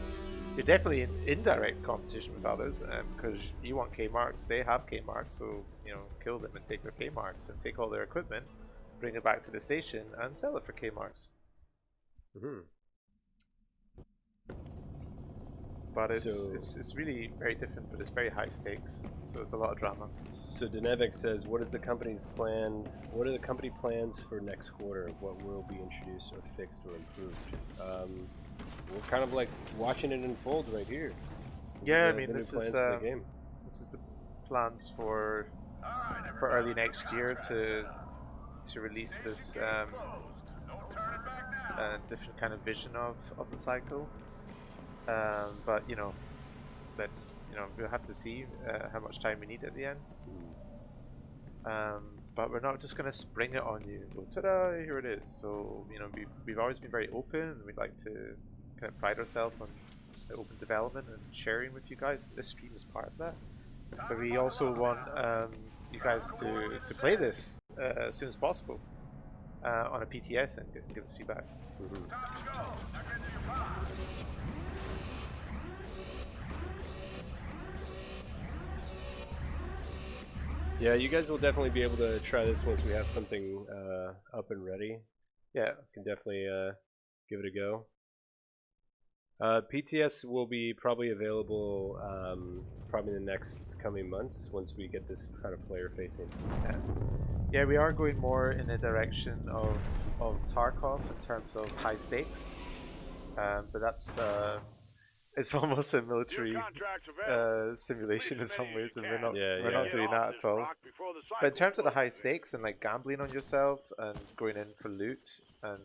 A: You're definitely in indirect competition with others, because you want K marks, they have K marks, so you know, kill them and take their K marks, and take all their equipment, bring it back to the station, and sell it for K marks.
B: Mm-hmm.
A: But
B: So-
A: it's really very different, but it's very high stakes, so it's a lot of drama.
B: So Denevik says, "What is the company's plan? What are the company plans for next quarter? What will be introduced or fixed or improved?" We're kind of like watching it unfold right here.
A: Yeah, I
B: The
A: mean,
B: new
A: this
B: plans
A: is
B: for the game.
A: this is the plans for early next year to release this different kind of vision of the cycle. But you know, we'll have to see how much time we need at the end. But we're not just going to spring it on you and go, ta-da, here it is. So, you know, we've always been very open, and we'd like to kind of pride ourselves on the open development and sharing with you guys. This stream is part of that. But we also want you guys to play this as soon as possible on a PTS and give us feedback.
B: Yeah, you guys will definitely be able to try this once we have something up and ready.
A: Yeah,
B: Can definitely give it a go. PTS will be probably available probably in the next coming months once we get this kind of player facing.
A: yeah, we are going more in the direction of Tarkov in terms of high stakes, but that's it's almost a military simulation in some ways, and we're not doing that at all. But in terms of the high stakes and like gambling on yourself and going in for loot and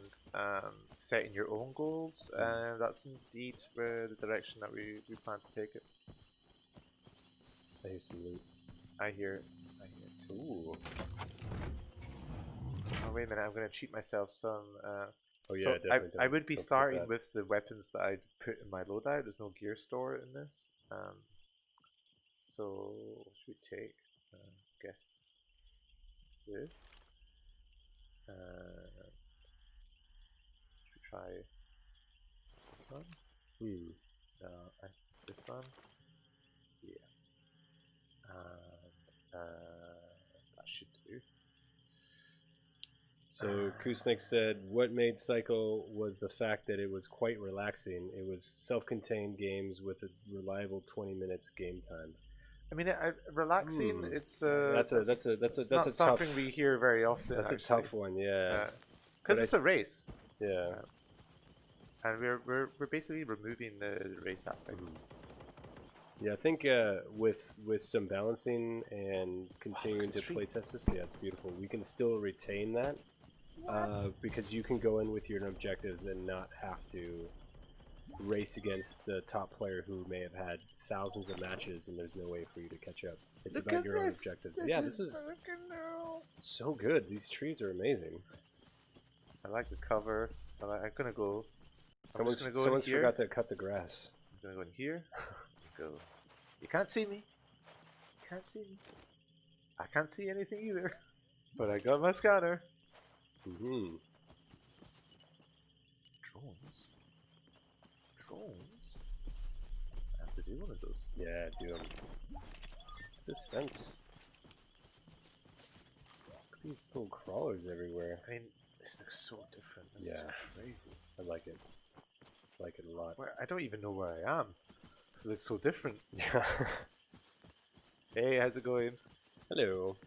A: setting your own goals, that's indeed where the direction that we plan to take it.
B: I hear some loot.
A: I hear it. Ooh. Oh wait a minute! I'm gonna cheat myself some.
B: Oh yeah,
A: So
B: definitely.
A: I would be
B: don't forget
A: starting
B: that.
A: with the weapons that I put in my loadout. There's no gear store in this. So what should we take? Guess it's this. Should we try this one? No, this one. Yeah. And that should do.
B: So Kusnik said, what made Cycle was the fact that it was quite relaxing. It was self-contained games with a reliable 20 minutes game time.
A: I mean, relaxing. It's
B: That's
A: not something
B: tough.
A: we hear very often.
B: That's
A: actually.
B: a tough one, yeah.
A: Because it's a race.
B: Yeah.
A: And we're basically removing the race aspect.
B: Yeah, I think with some balancing and continuing to playtest this, yeah, it's beautiful. We can still retain that because you can go in with your objectives and not have to race against the top player who may have had thousands of matches and there's no way for you to catch up. It's about your own objectives. This is so good. These trees are amazing.
A: I like the cover. I'm gonna go.
B: Someone's
A: here.
B: forgot to cut the grass.
A: I'm gonna go in here. Go. You can't see me. You can't see me. I can't see anything either. But I got my scanner. Drones. Drones. I have to do one of those.
B: Yeah, do them. This fence. Look at these little crawlers everywhere.
A: I mean, this looks so different. This is crazy.
B: I like it. I like it a lot.
A: I don't even know where I am. Because it looks so different.
B: Yeah.
A: Hey, how's it going?
B: Hello.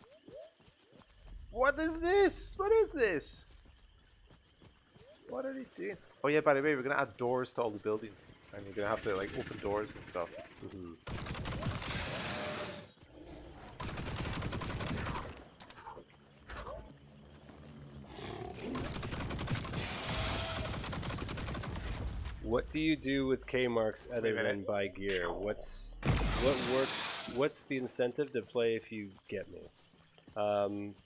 A: What is this? What is this? What are they doing? Oh yeah, by the way, we're gonna add doors to all the buildings, and you're gonna have to like open doors and stuff.
B: What do you do with K marks other than buy gear? What works? What's the incentive to play if you get me?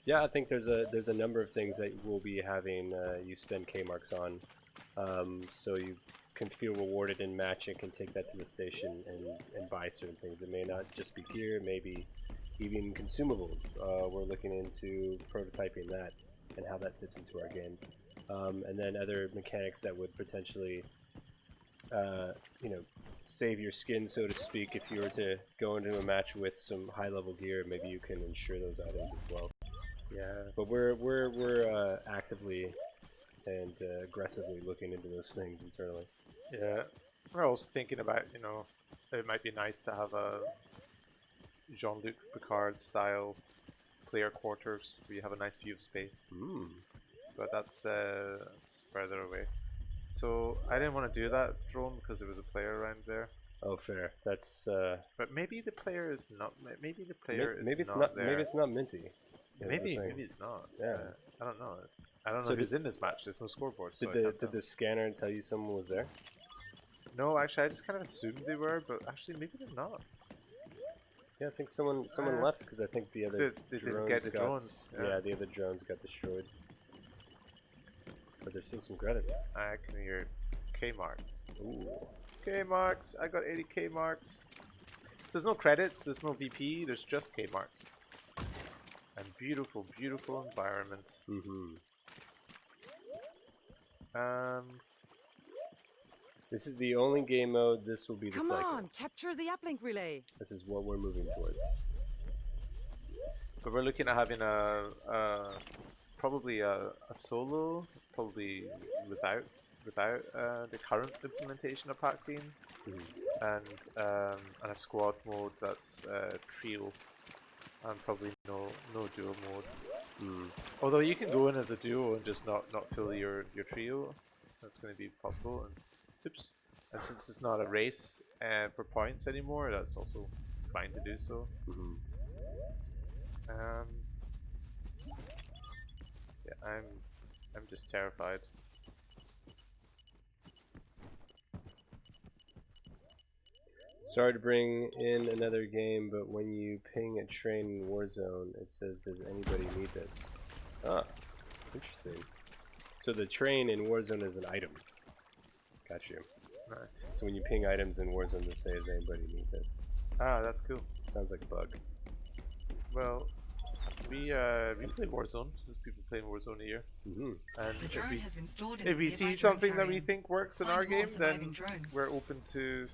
B: Yeah, I think there's a number of things that we'll be having you spend K marks on, so you can feel rewarded in match and can take that to the station and buy certain things. It may not just be gear, maybe even consumables. We're looking into prototyping that and how that fits into our game, and then other mechanics that would potentially save your skin, so to speak. If you were to go into a match with some high-level gear, maybe you can insure those items as well. Yeah, but we're actively and aggressively looking into those things internally.
A: Yeah, we're also thinking about, it might be nice to have a Jean-Luc Picard style player quarters where you have a nice view of space. But that's further away. So I didn't want to do that drone because there was a player around there.
B: Oh, fair. That's.
A: But maybe the player is not. Maybe the player is
B: maybe it's
A: not there.
B: Maybe it's not minty.
A: Maybe it's not.
B: Yeah.
A: I don't know. I don't know who's in this match. There's no scoreboard. So
B: did the scanner tell you someone was there?
A: No, actually, I just kind of assumed they were, but actually maybe they're not.
B: Yeah, I think someone left because I think the other
A: they didn't get the drones.
B: Yeah, the other drones got destroyed. But there's still some credits.
A: I can hear K marks.
B: Ooh.
A: K marks. I got 80 K marks. So there's no credits. There's no VP. There's just K marks. And beautiful, beautiful environment.
B: This is the only game mode. This will be the
F: Come
B: cycle.
F: on, capture the uplink relay.
B: This is what we're moving towards.
A: But we're looking at having probably a solo, probably without the current implementation of pack team, and a squad mode that's trio, and probably no duo mode. Although you can go in as a duo and just not fill your trio, that's going to be possible. And oops, and since it's not a race for points anymore, that's also fine to do so. Yeah, I'm just terrified.
B: Sorry to bring in another game, but when you ping a train in Warzone, it says, "Does anybody need this?" Ah, interesting. So the train in Warzone is an item. Got you.
A: Nice.
B: So when you ping items in Warzone, to say, "Does anybody need this?"
A: Ah, that's cool.
B: Sounds like a bug.
A: Well, we play Warzone. There's people playing Warzone here. And
E: The drone has been stored in
A: if
E: the
A: we
E: nearby
A: see
E: drone
A: something that we
E: carrier.
A: think works in
E: Find
A: our
E: more
A: game, then
E: surviving drones.
A: we're open to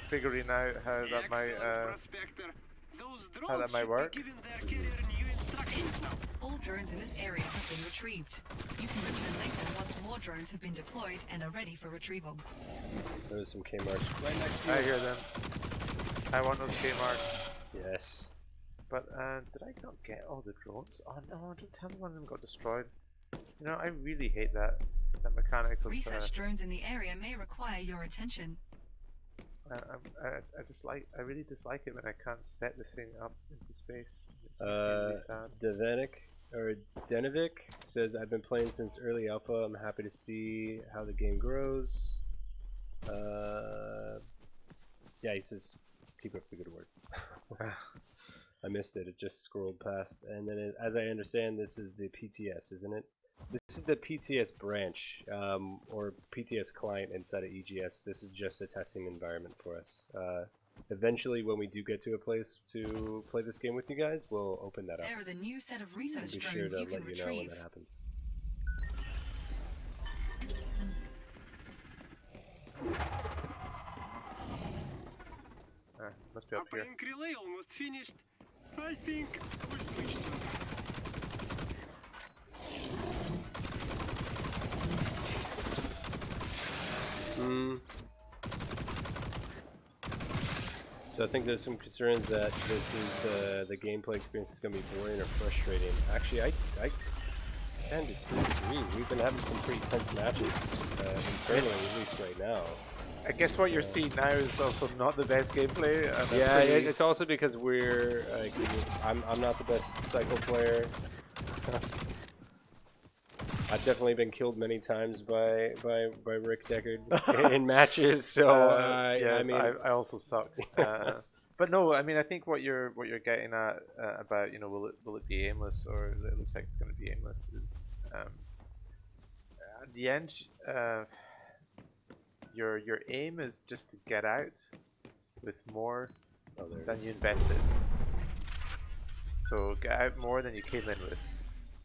A: figuring out how that might
C: Prospector. Those drones
A: how that might
C: should
A: work.
C: be giving their carrier new instructions now.
E: All drones in this area have been retrieved. You can return later once more drones have been deployed and are ready for retrieval.
B: There's some K marks right next to you.
A: I hear them. I want those K marks.
B: Yes.
A: But did I not get all the drones? Oh no! Don't tell me one of them got destroyed. You know, I really hate that mechanic of.
E: Research drones in the area may require your attention.
A: I really dislike it when I can't set the thing up into space. It's really sad.
B: Denovic says, "I've been playing since early alpha. I'm happy to see how the game grows." Yeah, he says, "Keep up the good work." I missed it. It just scrolled past. And then, as I understand, this is the PTS, isn't it? This is the PTS branch, or PTS client inside of EGS. This is just a testing environment for us. Eventually, when we do get to a place to play this game with you guys, we'll open that up.
E: There is a new set of
B: I'll
E: research
B: be sure
E: drones
B: to
E: you can
B: let you know when
E: retrieve.
B: that happens.
A: Must be up here.
C: Uplink relay almost finished. I think we'll switch soon.
B: So I think there's some concerns that this is the gameplay experience is going to be boring or frustrating. Actually, I tend to disagree. We've been having some pretty tense matches internally, at least right now.
A: I guess what you're seeing now is also not the best gameplay. And
B: Yeah, it's also because we're like, I'm not the best cycle player. I've definitely been killed many times by Rick Deckard in matches. So
A: yeah,
B: I mean,
A: I also suck. But no, I mean, I think what you're getting at about, you know, will it be aimless, or it looks like it's going to be aimless, is at the end, your aim is just to get out with more than you invested. So get out more than you came in with.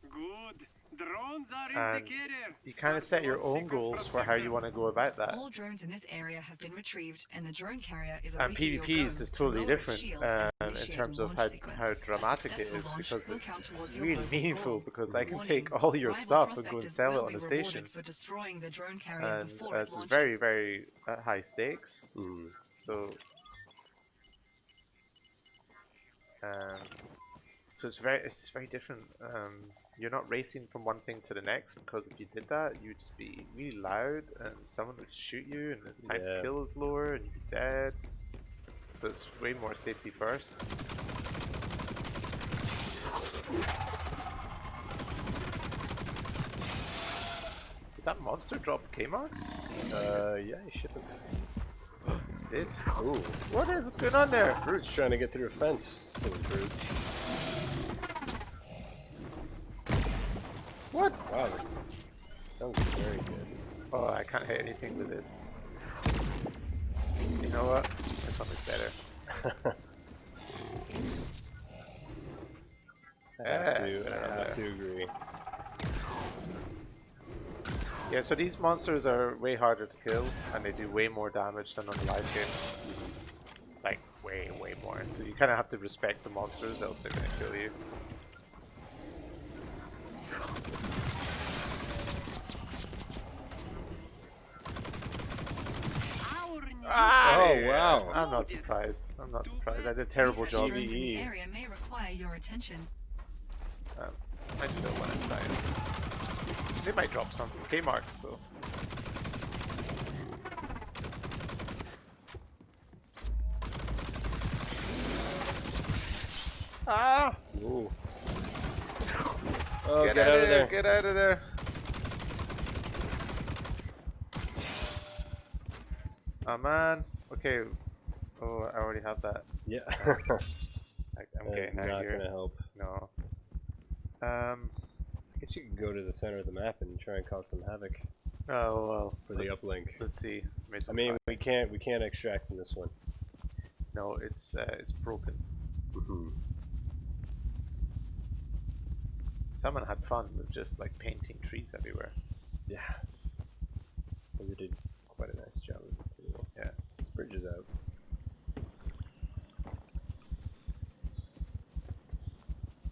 C: Good. Drones are in
A: And
C: the carrier.
A: you kind of set your own goals for how you want to go about that.
E: All drones in this area have been retrieved, and the drone carrier is
A: And
E: awaiting your
A: PvP
E: go
A: is just
E: to
A: totally
E: lower
A: different
E: shields and
A: in
E: initiate
A: terms
E: a
A: of
E: launch
A: how
E: sequence.
A: dramatic it
E: A
A: is,
E: successful
A: because
E: launch will count
A: it's
E: towards your
A: really
E: bonus
A: meaningful,
E: score.
A: because I can
E: Warning,
A: take all your
E: rival
A: stuff and go and
E: prospectors
A: sell it
E: will
A: on
E: be
A: the station.
E: rewarded for destroying the drone carrier
A: And
E: before it
A: this is
E: launches.
A: very, very high stakes. So it's very different. You're not racing from one thing to the next, because if you did that, you'd just be really loud and someone would shoot you, and the time to kill is lower and you'd be dead. So it's way more safety first. Did that monster drop K-marks?
B: yeah, you should have.
A: Did?
B: Ooh,
A: What's going on there?
B: Brute's trying to get through a fence. Silly brute.
A: What?
B: Wow, that sounds very good.
A: Oh, I can't hit anything with this. You know what? This one is better.
B: I have to agree.
A: Yeah, so these monsters are way harder to kill, and they do way more damage than on the live game. Like, way more. So you kind of have to respect the monsters, else they're going to kill you.
B: Oh, wow.
A: I'm not surprised. I'm not surprised. I did a terrible
E: Research
A: job.
E: drones in the area may require your attention.
A: I still want to try it. They might drop some K-marks, so... Ah!
B: Ooh. Oh,
A: Get out of there! Get out of there! Oh man. Okay. Oh, I already have that.
B: Yeah.
A: I'm
B: That is
A: getting out
B: not
A: of here.
B: gonna help.
A: No.
B: I guess you could go to the center of the map and try and cause some havoc
A: Oh well.
B: for the uplink.
A: Let's see.
B: I mean, we can't extract from this one.
A: No, it's broken.
B: Mm-hmm.
A: Someone had fun with just like painting trees everywhere.
B: Yeah. And they did quite a nice job of it too.
A: Yeah.
B: This bridge is out.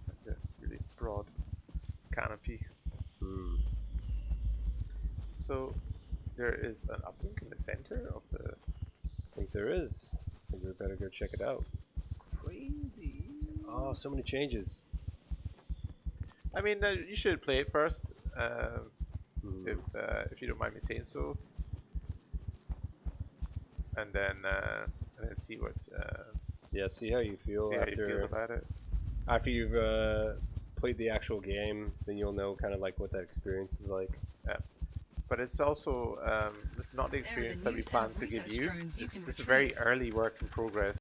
A: Like a really broad canopy.
B: Hmm.
A: So there is an uplink in the center of the...
B: I think there is. I think we better go check it out.
A: Crazy.
B: Oh, so many changes.
A: I mean, you should play it first, if you don't mind me saying so, and then see what
B: Yeah, see how you feel
A: about it.
B: after you've played the actual game. Then you'll know kind of like what that experience is like.
A: Yeah, but it's also it's not the experience that we plan to give you. It's just a very early work in progress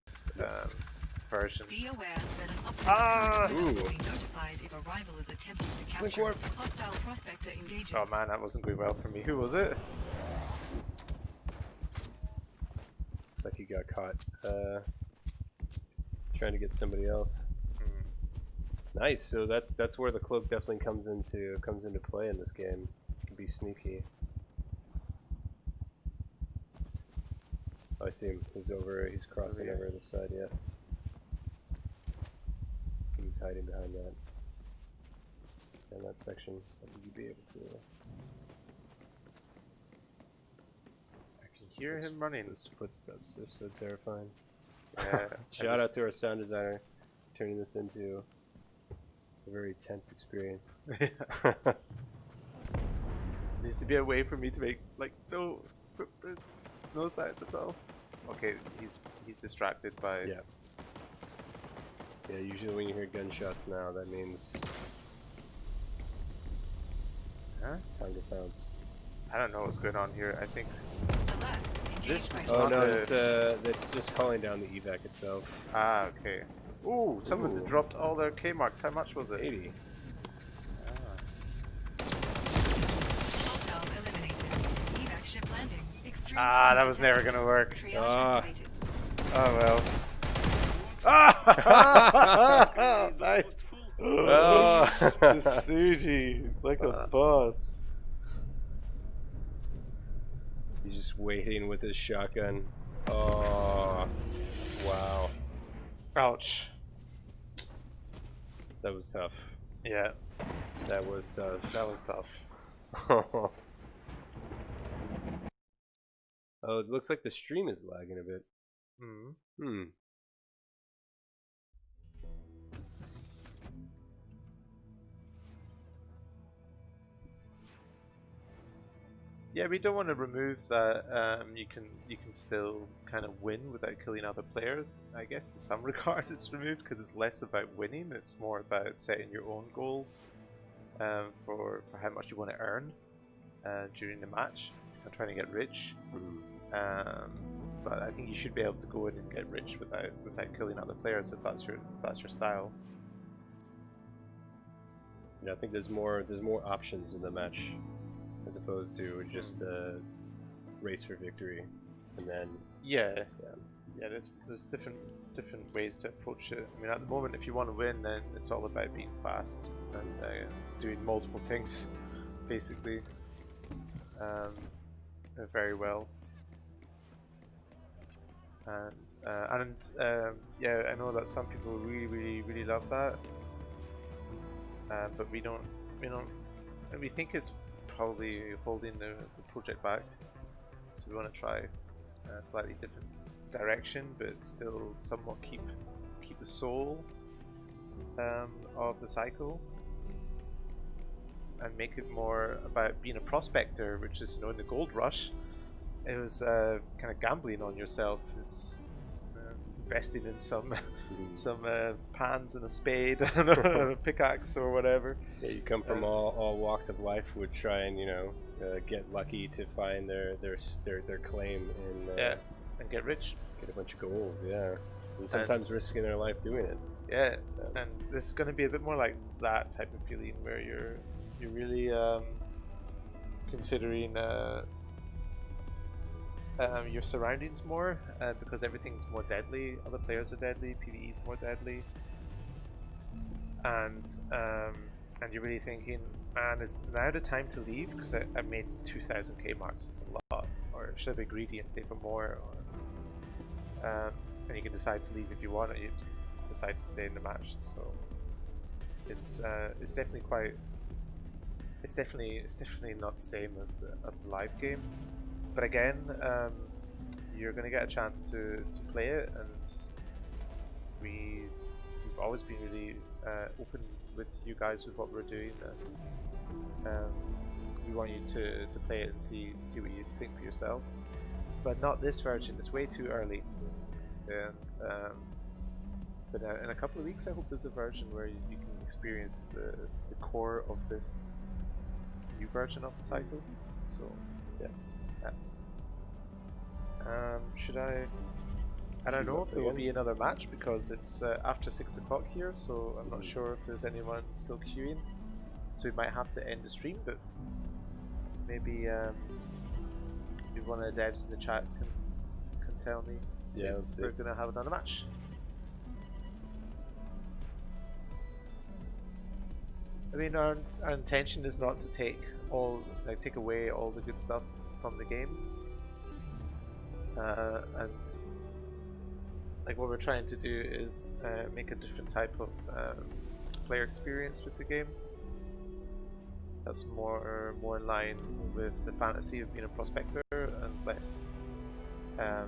A: version.
E: Be aware that an uplink will be notified if a rival is attempting to capture
B: warp.
E: a hostile prospector engaging.
A: Oh man, that wasn't going well for me. Who was it?
B: Looks like you got caught trying to get somebody else. Nice. So that's where the cloak definitely comes into play in this game. You can be sneaky. Oh, I see him. He's crossing over the side. Yeah. He's hiding behind that. In that section, I think you'd be able to.
A: I can hear him running.
B: Those footsteps are so terrifying.
A: Yeah.
B: Shout out to our sound designer, turning this into a very tense experience.
A: Needs to be a way for me to make like no footprints, no signs at all. Okay, he's distracted by.
B: Yeah. Yeah, usually when you hear gunshots now, that means it's time to pounce.
A: I don't know what's going on here. I think
E: Alert.
A: this is
B: Oh
A: not
B: no,
A: the...
B: it's just calling down the evac itself.
A: Ah, okay. Ooh, someone dropped all their K marks. How much was it?
B: 80.
E: Hostile eliminated. Evac ship landing. Extreme
A: Ah, that
E: threat
A: was never
E: detected.
A: gonna work.
E: Triage activated.
A: Oh well. Ah! Nice.
B: Oh.
A: Tsuji, like a boss.
B: He's just waiting with his shotgun. Oh, wow.
A: Ouch.
B: That was tough.
A: Yeah,
B: That was tough.
A: that was tough.
B: Oh, it looks like the stream is lagging a bit.
A: Mm. Yeah, we don't want to remove that. You can still kind of win without killing other players. I guess in some regard it's removed because it's less about winning. It's more about setting your own goals for how much you want to earn during the match and trying to get rich. But I think you should be able to go in and get rich without killing other players if that's your style.
B: Yeah, I think there's more options in the match. as opposed to just a race for victory, and then
A: Yeah, there's different ways to approach it. I mean, at the moment, if you want to win, then it's all about being fast and doing multiple things, basically, very well. And yeah, I know that some people really love that, but we don't, and we think it's probably holding the project back. So we want to try a slightly different direction, but still somewhat keep the soul of the cycle, and make it more about being a prospector, which is, in the gold rush, it was kind of gambling on yourself. It's investing in some pans and a spade and a pickaxe or whatever.
B: Yeah, you come from all walks of life, would try and get lucky to find their claim in
A: and get rich,
B: get a bunch of gold, and sometimes risking their life doing it.
A: Yeah, and this is going to be a bit more like that type of feeling, where you're really considering your surroundings more, because everything's more deadly. Other players are deadly. PvE is more deadly, and you're really thinking, man, is now the time to leave? Because I made 2,000k marks. It's a lot. Or should I be greedy and stay for more? Or, and you can decide to leave if you want, or you can decide to stay in the match. So it's definitely quite. It's definitely not the same as the live game. But again, you're going to get a chance to play it, and we've always been really open with you guys with what we're doing, and we want you to play it and see what you think for yourselves. But not this version; it's way too early. And but in a couple of weeks, I hope there's a version where you can experience the core of this new version of the cycle. So yeah. Should I don't know if there will be another match, because it's after 6 o'clock here, so I'm not sure if there's anyone still queuing, so we might have to end the stream. But maybe one of the devs in the chat can tell me if we're gonna have another match. I mean, our intention is not to take away all the good stuff from the game. And like what we're trying to do is make a different type of player experience with the game. That's more in line with the fantasy of being a prospector, and less a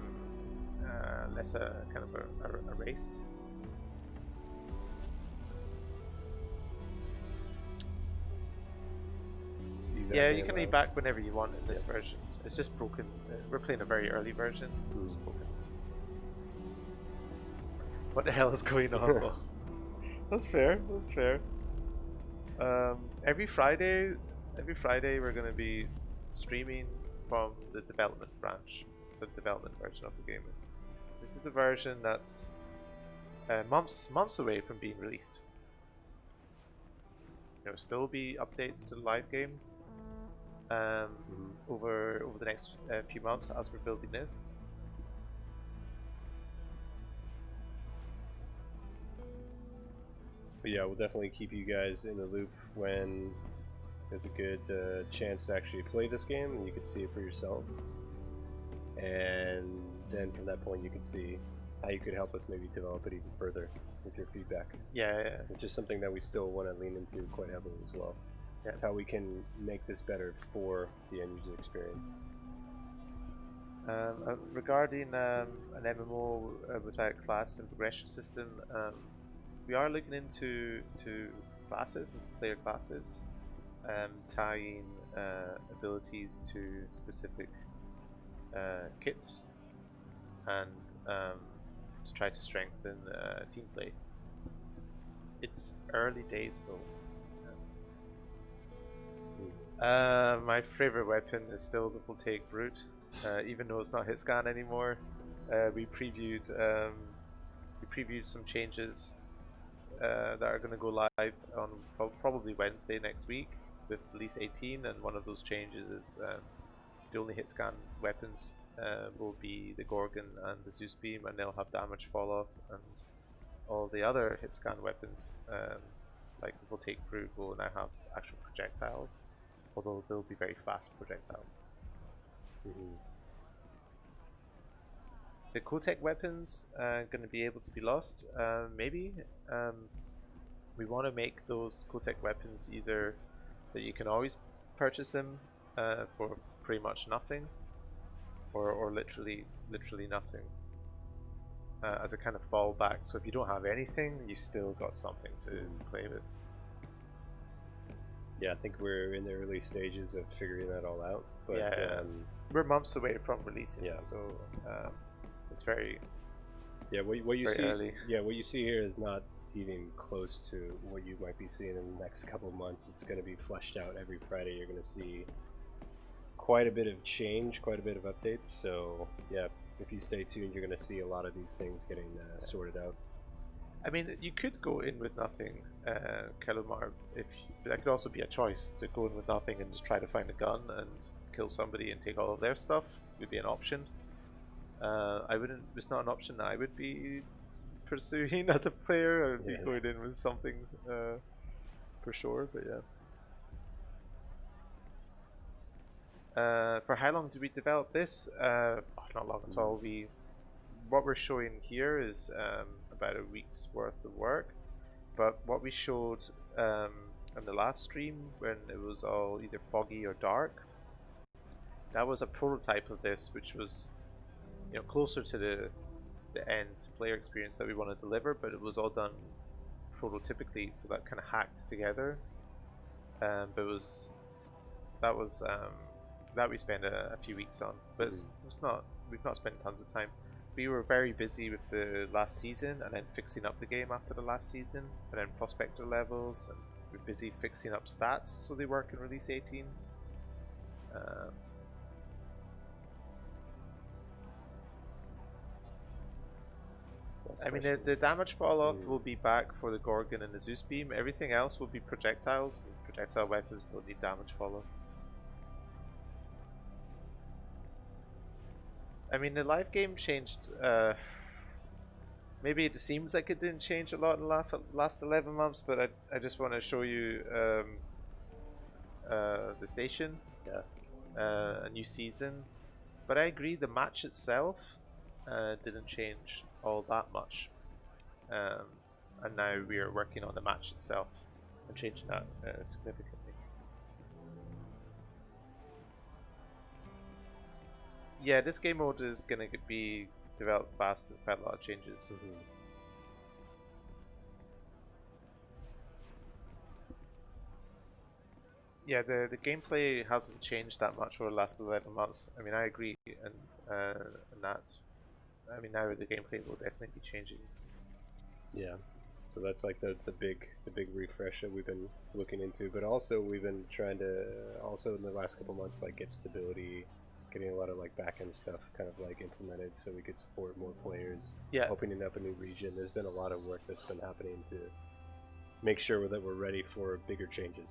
A: kind of a race. Yeah, you can be back whenever you want in this version. It's just broken. We're playing a very early version. It's broken. What the hell is going on? That's fair. Every Friday we're going to be streaming from the development branch, so the development version of the game. This is a version that's months away from being released. There will still be updates to the live game over the next few months as we're building this.
B: But yeah, we'll definitely keep you guys in the loop when there's a good chance to actually play this game and you can see it for yourselves. And then from that point you can see how you could help us maybe develop it even further with your feedback.
A: Yeah.
B: Which is something that we still want to lean into quite heavily as well. That's how we can make this better for the end user experience.
A: Regarding an MMO without class and progression system, we are looking into classes, into player classes, tying abilities to specific kits, and to try to strengthen team play. It's early days though. My favorite weapon is still the Voltaic Brute, even though it's not Hitscan anymore. We previewed some changes that are going to go live on probably Wednesday next week, with release 18, and one of those changes is the only hitscan weapons will be the Gorgon and the Zeus beam, and they'll have damage fall off, and all the other hitscan weapons like will take root will now have actual projectiles, although they'll be very fast projectiles. So. The Kotech weapons are going to be able to be lost, maybe. We want to make those Kotech weapons either that you can always purchase them for pretty much nothing, or literally nothing, as a kind of fallback. So if you don't have anything, you still got something to play with.
B: Yeah, I think we're in the early stages of figuring that all out. But
A: yeah, we're months away from releasing, so it's very
B: what you see
A: early.
B: What you see here is not even close to what you might be seeing in the next couple months. It's going to be fleshed out every Friday. You're going to see quite a bit of change, quite a bit of updates. So yeah, if you stay tuned, you're going to see a lot of these things getting sorted out.
A: I mean, you could go in with nothing, Kelomar. That could also be a choice, to go in with nothing and just try to find a gun and kill somebody and take all of their stuff. Would be an option. I wouldn't. It's not an option that I would be pursuing as a player. I would be going in with something for sure. But yeah. For how long did we develop this? Not long at all. What we're showing here is about a week's worth of work. But what we showed on the last stream, when it was all either foggy or dark, that was a prototype of this, which was closer to the end player experience that we want to deliver, but it was all done prototypically, so that kind of hacked together. But that we spent a few weeks on, but we've not spent tons of time. We were very busy with the last season, and then fixing up the game after the last season, and then prospector levels, and we're busy fixing up stats so they work in release 18. I mean, the damage fall off will be back for the Gorgon and the Zeus beam. Everything else will be projectiles, and projectile weapons don't need damage fall off. I mean, the live game changed. Maybe it seems like it didn't change a lot in the last 11 months, but I just want to show you the station, a new season. But I agree, the match itself didn't change all that much, and now we are working on the match itself and changing that significantly. Yeah, this game mode is going to be developed fast with quite a lot of changes. Yeah, the gameplay hasn't changed that much over the last 11 months. I mean, I agree, and that. I mean, now the gameplay will definitely be changing. Yeah.
B: So that's like the big refresh that we've been looking into, but also we've been trying to in the last couple months get stability, getting a lot of back-end stuff kind of implemented so we could support more players.
A: Yeah.
B: Opening up a new region. There's been a lot of work that's been happening to make sure that we're ready for bigger changes,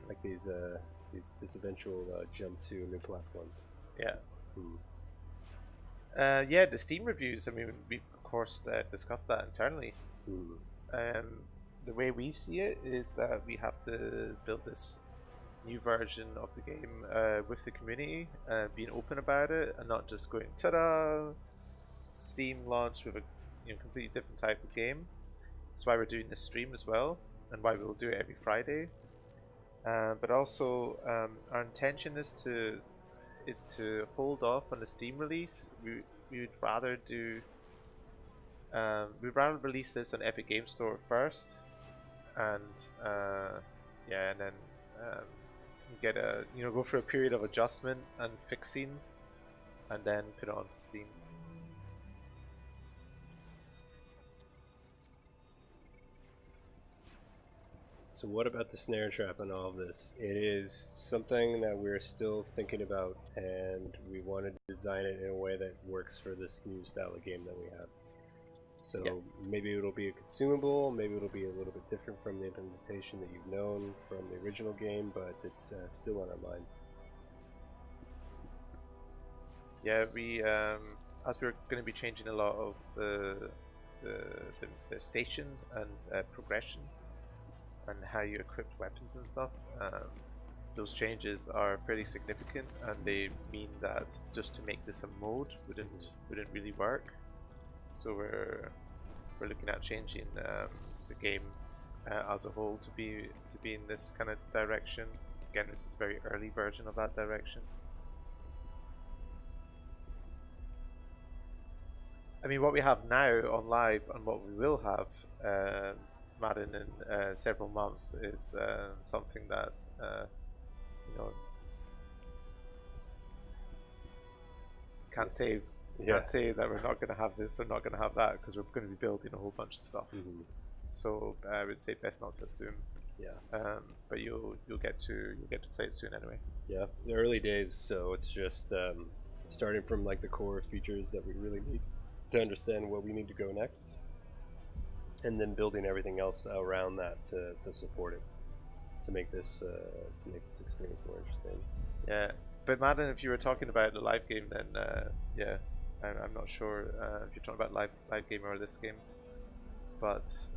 B: like this eventual jump to a new platform.
A: Yeah. Yeah, the Steam reviews. I mean, we've of course discussed that internally. The way we see it is that we have to build this new version of the game with the community, being open about it, and not just going ta-da, Steam launch with a completely different type of game. That's why we're doing this stream as well, and why we'll do it every Friday. But also, our intention is to hold off on the Steam release. We'd rather release this on Epic Game Store first, and and then get go for a period of adjustment and fixing, and then put it onto Steam.
B: So what about the snare trap and all of this? It is something that we're still thinking about, and we want to design it in a way that works for this new style of game that we have. So
A: Yeah.
B: maybe it'll be a consumable, maybe it'll be a little bit different from the implementation that you've known from the original game, but it's still on our minds.
A: Yeah, we as we're going to be changing a lot of the station and progression and how you equip weapons and stuff. Those changes are fairly significant, and they mean that just to make this a mode wouldn't really work. So we're looking at changing the game as a whole to be in this kind of direction. Again, this is a very early version of that direction. I mean, what we have now on live and what we will have, Madden, in several months is something that you know can't say that we're not going to have this or not going to have that, because we're going to be building a whole bunch of stuff. So I would say best not to assume. But you'll get to play it soon anyway.
B: Yeah, the early days, so it's just starting from like the core features that we really need to understand where we need to go next, and then building everything else around that to support it, to make this experience more interesting.
A: Yeah, but Madden, if you were talking about the live game, then yeah, I'm not sure if you're talking about live game or this game, but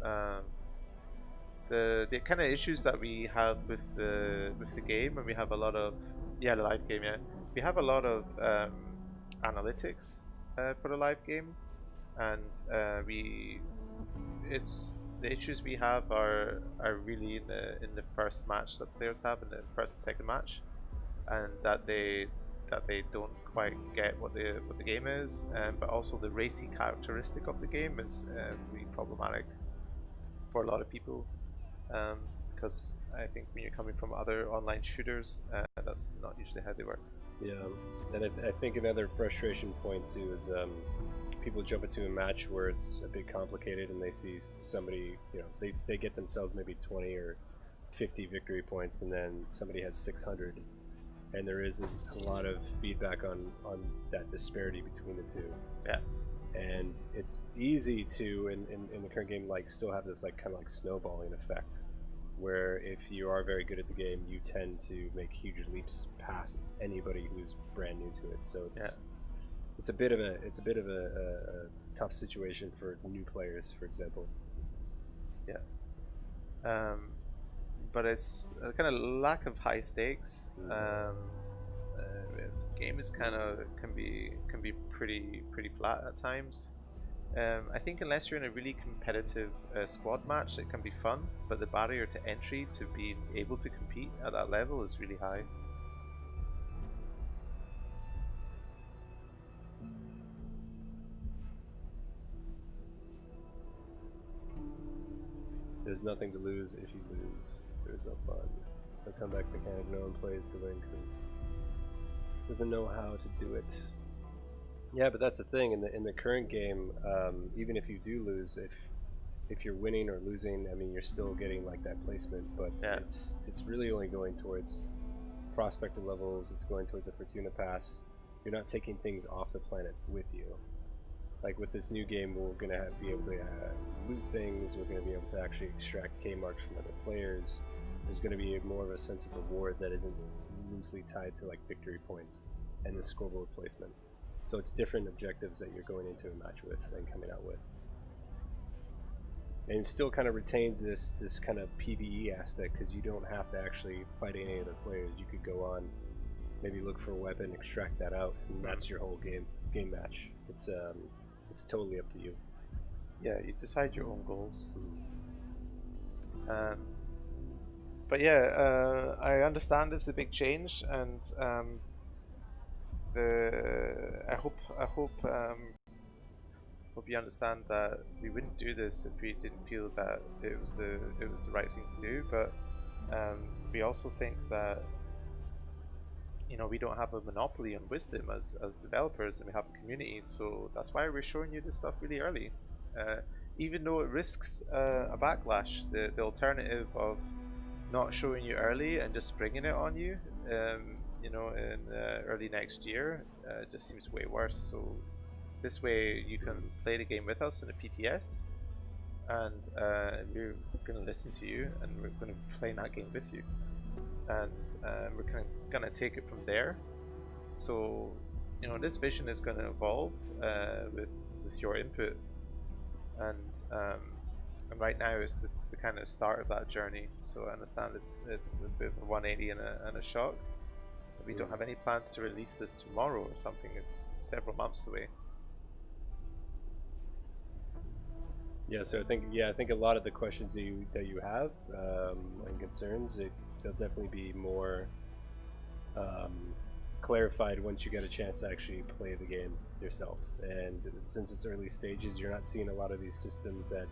A: the kind of issues that we have with the game, and we have a lot of the live game, we have a lot of analytics for the live game, and the issues we have are really in the first match that players have, in the first and second match, and that they don't quite get what the game is, but also the racy characteristic of the game is really problematic for a lot of people, because I think when you're coming from other online shooters, that's not usually how they work.
B: Yeah, and I think another frustration point too is people jump into a match where it's a bit complicated, and they see somebody, they get themselves maybe 20 or 50 victory points, and then somebody has 600, and there isn't a lot of feedback on that disparity between the two.
A: Yeah.
B: And it's easy to in the current game still have this kind of snowballing effect, where if you are very good at the game, you tend to make huge leaps past anybody who's brand new to it. So it's a bit of a tough situation for new players, for example.
A: Yeah. But it's a kind of lack of high stakes. Game is can be pretty flat at times. I think unless you're in a really competitive squad match, it can be fun, but the barrier to entry to being able to compete at that level is really high.
B: There's nothing to lose if you lose. There's no fun. The comeback mechanic no one plays to win because doesn't know how to do it. Yeah, but that's the thing in the current game. Even if you do lose, if you're winning or losing, I mean, you're still getting that placement. But it's really only going towards prospector levels. It's going towards a Fortuna pass. You're not taking things off the planet with you. Like with this new game, we're gonna be able to loot things. We're gonna be able to actually extract K marks from other players. There's gonna be more of a sense of reward that isn't loosely tied to victory points and the scoreboard placement. So it's different objectives that you're going into a match with and coming out with. And it still kind of retains this kind of PvE aspect, because you don't have to actually fight any other players. You could go on, maybe look for a weapon, extract that out, and that's your whole game match. It's totally up to you.
A: Yeah, you decide your own goals. But yeah, I understand this is a big change, and I hope you understand that we wouldn't do this if we didn't feel that it was the right thing to do. But we also think that we don't have a monopoly on wisdom as developers, and we have a community. So that's why we're showing you this stuff really early, even though it risks a backlash. The alternative of not showing you early and just springing it on you, in early next year, just seems way worse. So this way you can play the game with us in a PTS, and we're going to listen to you, and we're going to be playing that game with you, and we're kind of going to take it from there. So, you know, this vision is going to evolve with your input, and right now it's just the kind of start of that journey. So I understand it's a bit of a 180 and a shock. We don't have any plans to release this tomorrow or something. It's several months away.
B: Yeah, so I think a lot of the questions that you have and concerns, they'll definitely be more clarified once you get a chance to actually play the game yourself. And since it's early stages, you're not seeing a lot of these systems that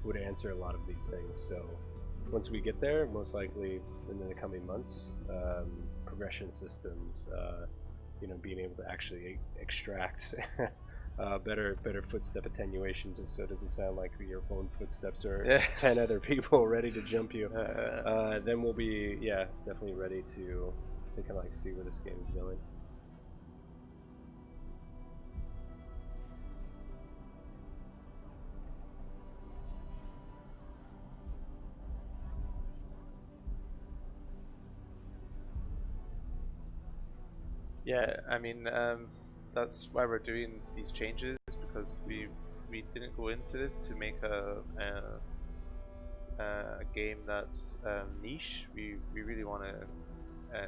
B: would answer a lot of these things. So once we get there, most likely in the coming months, progression systems, you know, being able to actually extract better footstep attenuation, just so it doesn't sound like your own footsteps are 10 other people ready to jump you. Then we'll be definitely ready to kind of like see where this game is going.
A: Yeah, I mean, that's why we're doing these changes, because we didn't go into this to make a game that's niche. We really want to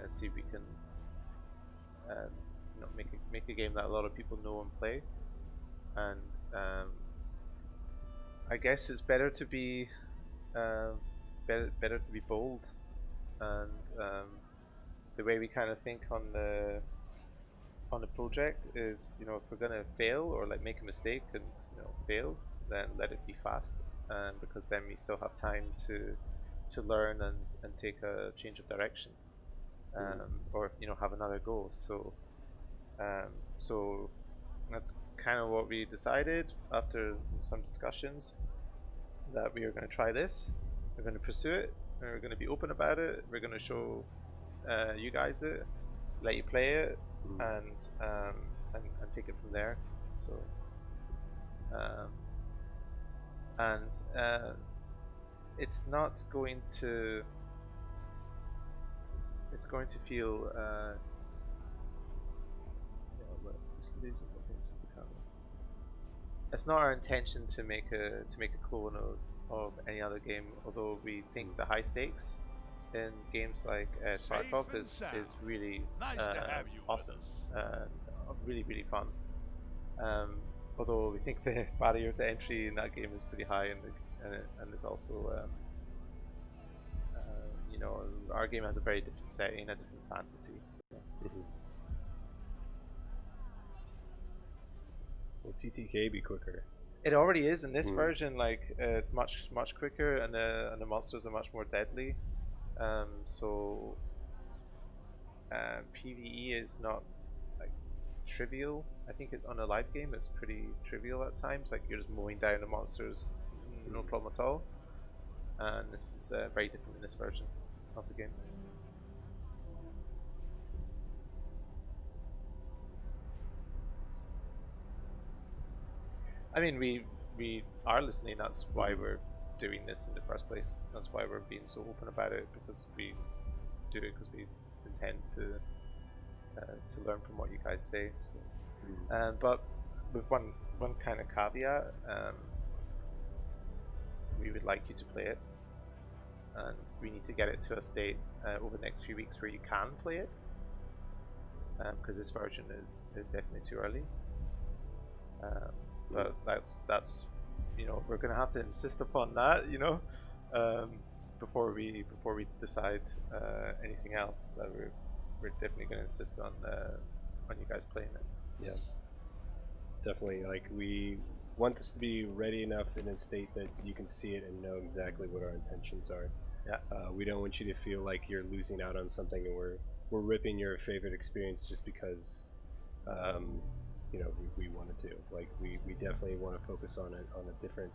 A: see if we can you know, make a game that a lot of people know and play. And I guess it's better to be better to be bold, and the way we kind of think on the project is, you know, if we're gonna fail or like make a mistake and, you know, fail, then let it be fast, because then we still have time to learn and take a change of direction, or, you know, have another go. So so that's kind of what we decided after some discussions, that we are going to try this, we're going to pursue it, and we're going to be open about it. We're going to show you guys it, let you play it, and take it from there. So it's not going to feel it's not our intention to make a clone of any other game, although we think the high stakes in games like Tarkov is really awesome, really fun. Although we think the barrier to entry in that game is pretty high, and it's also you know, our game has a very different setting, a different fantasy. So.
B: Will TTK be quicker?
A: It already is in this version. Like it's much quicker, and the monsters are much more deadly. So PvE is not like trivial. I think on a live game it's pretty trivial at times. Like you're just mowing down the monsters, no problem at all. And this is very different in this version of the game. I mean, we are listening. That's why we're doing this in the first place. That's why we're being so open about it, because we do it because we intend to learn from what you guys say. So, but with one kind of caveat, we would like you to play it, and we need to get it to a state over the next few weeks where you can play it, because this version is definitely too early. But that's you know, we're gonna have to insist upon that, you know, before we decide anything else. That we're definitely gonna insist on you guys playing it.
B: Yeah, definitely. Like, we want this to be ready enough in a state that you can see it and know exactly what our intentions are.
A: Yeah.
B: We don't want you to feel like you're losing out on something, and we're ripping your favorite experience just because you know, we wanted to. Like, we definitely want to focus on a different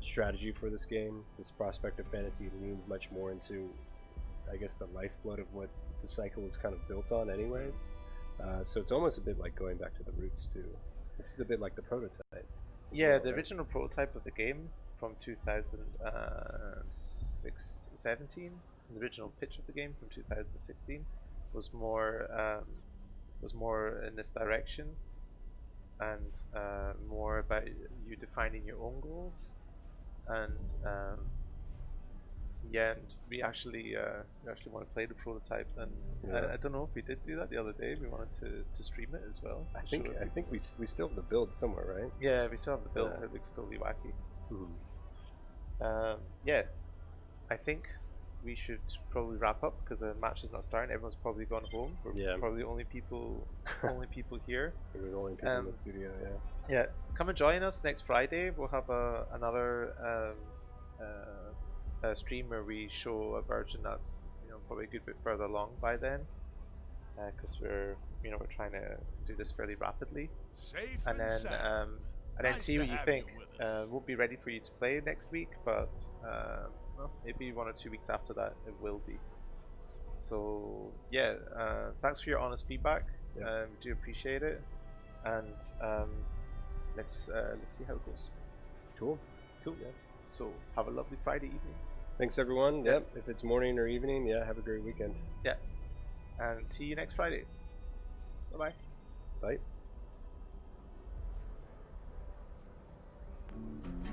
B: strategy for this game. This prospective fantasy leans much more into, I guess, the lifeblood of what the cycle is kind of built on anyways. So it's almost a bit like going back to the roots too. This is a bit like the prototype.
A: Yeah,
B: well,
A: the
B: right?
A: original prototype of the game from 2017, the original pitch of the game from 2016 was more in this direction, and more about you defining your own goals, and yeah, and we actually want to play the prototype, and
B: Yeah.
A: I don't know if we did do that the other day. We wanted to stream it as well.
B: I
A: show
B: think
A: people.
B: we still have the build somewhere, right?
A: Yeah, we still have the build.
B: Yeah.
A: It looks totally wacky.
B: Mhm.
A: Yeah, I think we should probably wrap up because the match is not starting. Everyone's probably gone home. We're
B: Yeah.
A: probably the only people here.
B: We're the only people in the studio. Yeah.
A: Yeah, come and join us next Friday. We'll have another stream where we show a version that's probably a good bit further along by then, because we're trying to do this fairly rapidly,
D: Safe
A: and then
D: sound. Nice
A: see
D: to
A: what you
D: have
A: think.
D: with us.
A: Won't be ready for you to play next week, but well, maybe 1 or 2 weeks after that it will be. So yeah, thanks for your honest feedback.
B: Yeah.
A: We do appreciate it, and let's see how it goes.
B: Cool.
A: Cool. Yeah. So have a lovely Friday evening.
B: Thanks everyone.
A: Yeah.
B: Yep. If it's morning or evening, yeah, have a great weekend.
A: Yeah. And see you next Friday. Bye bye.
B: Bye.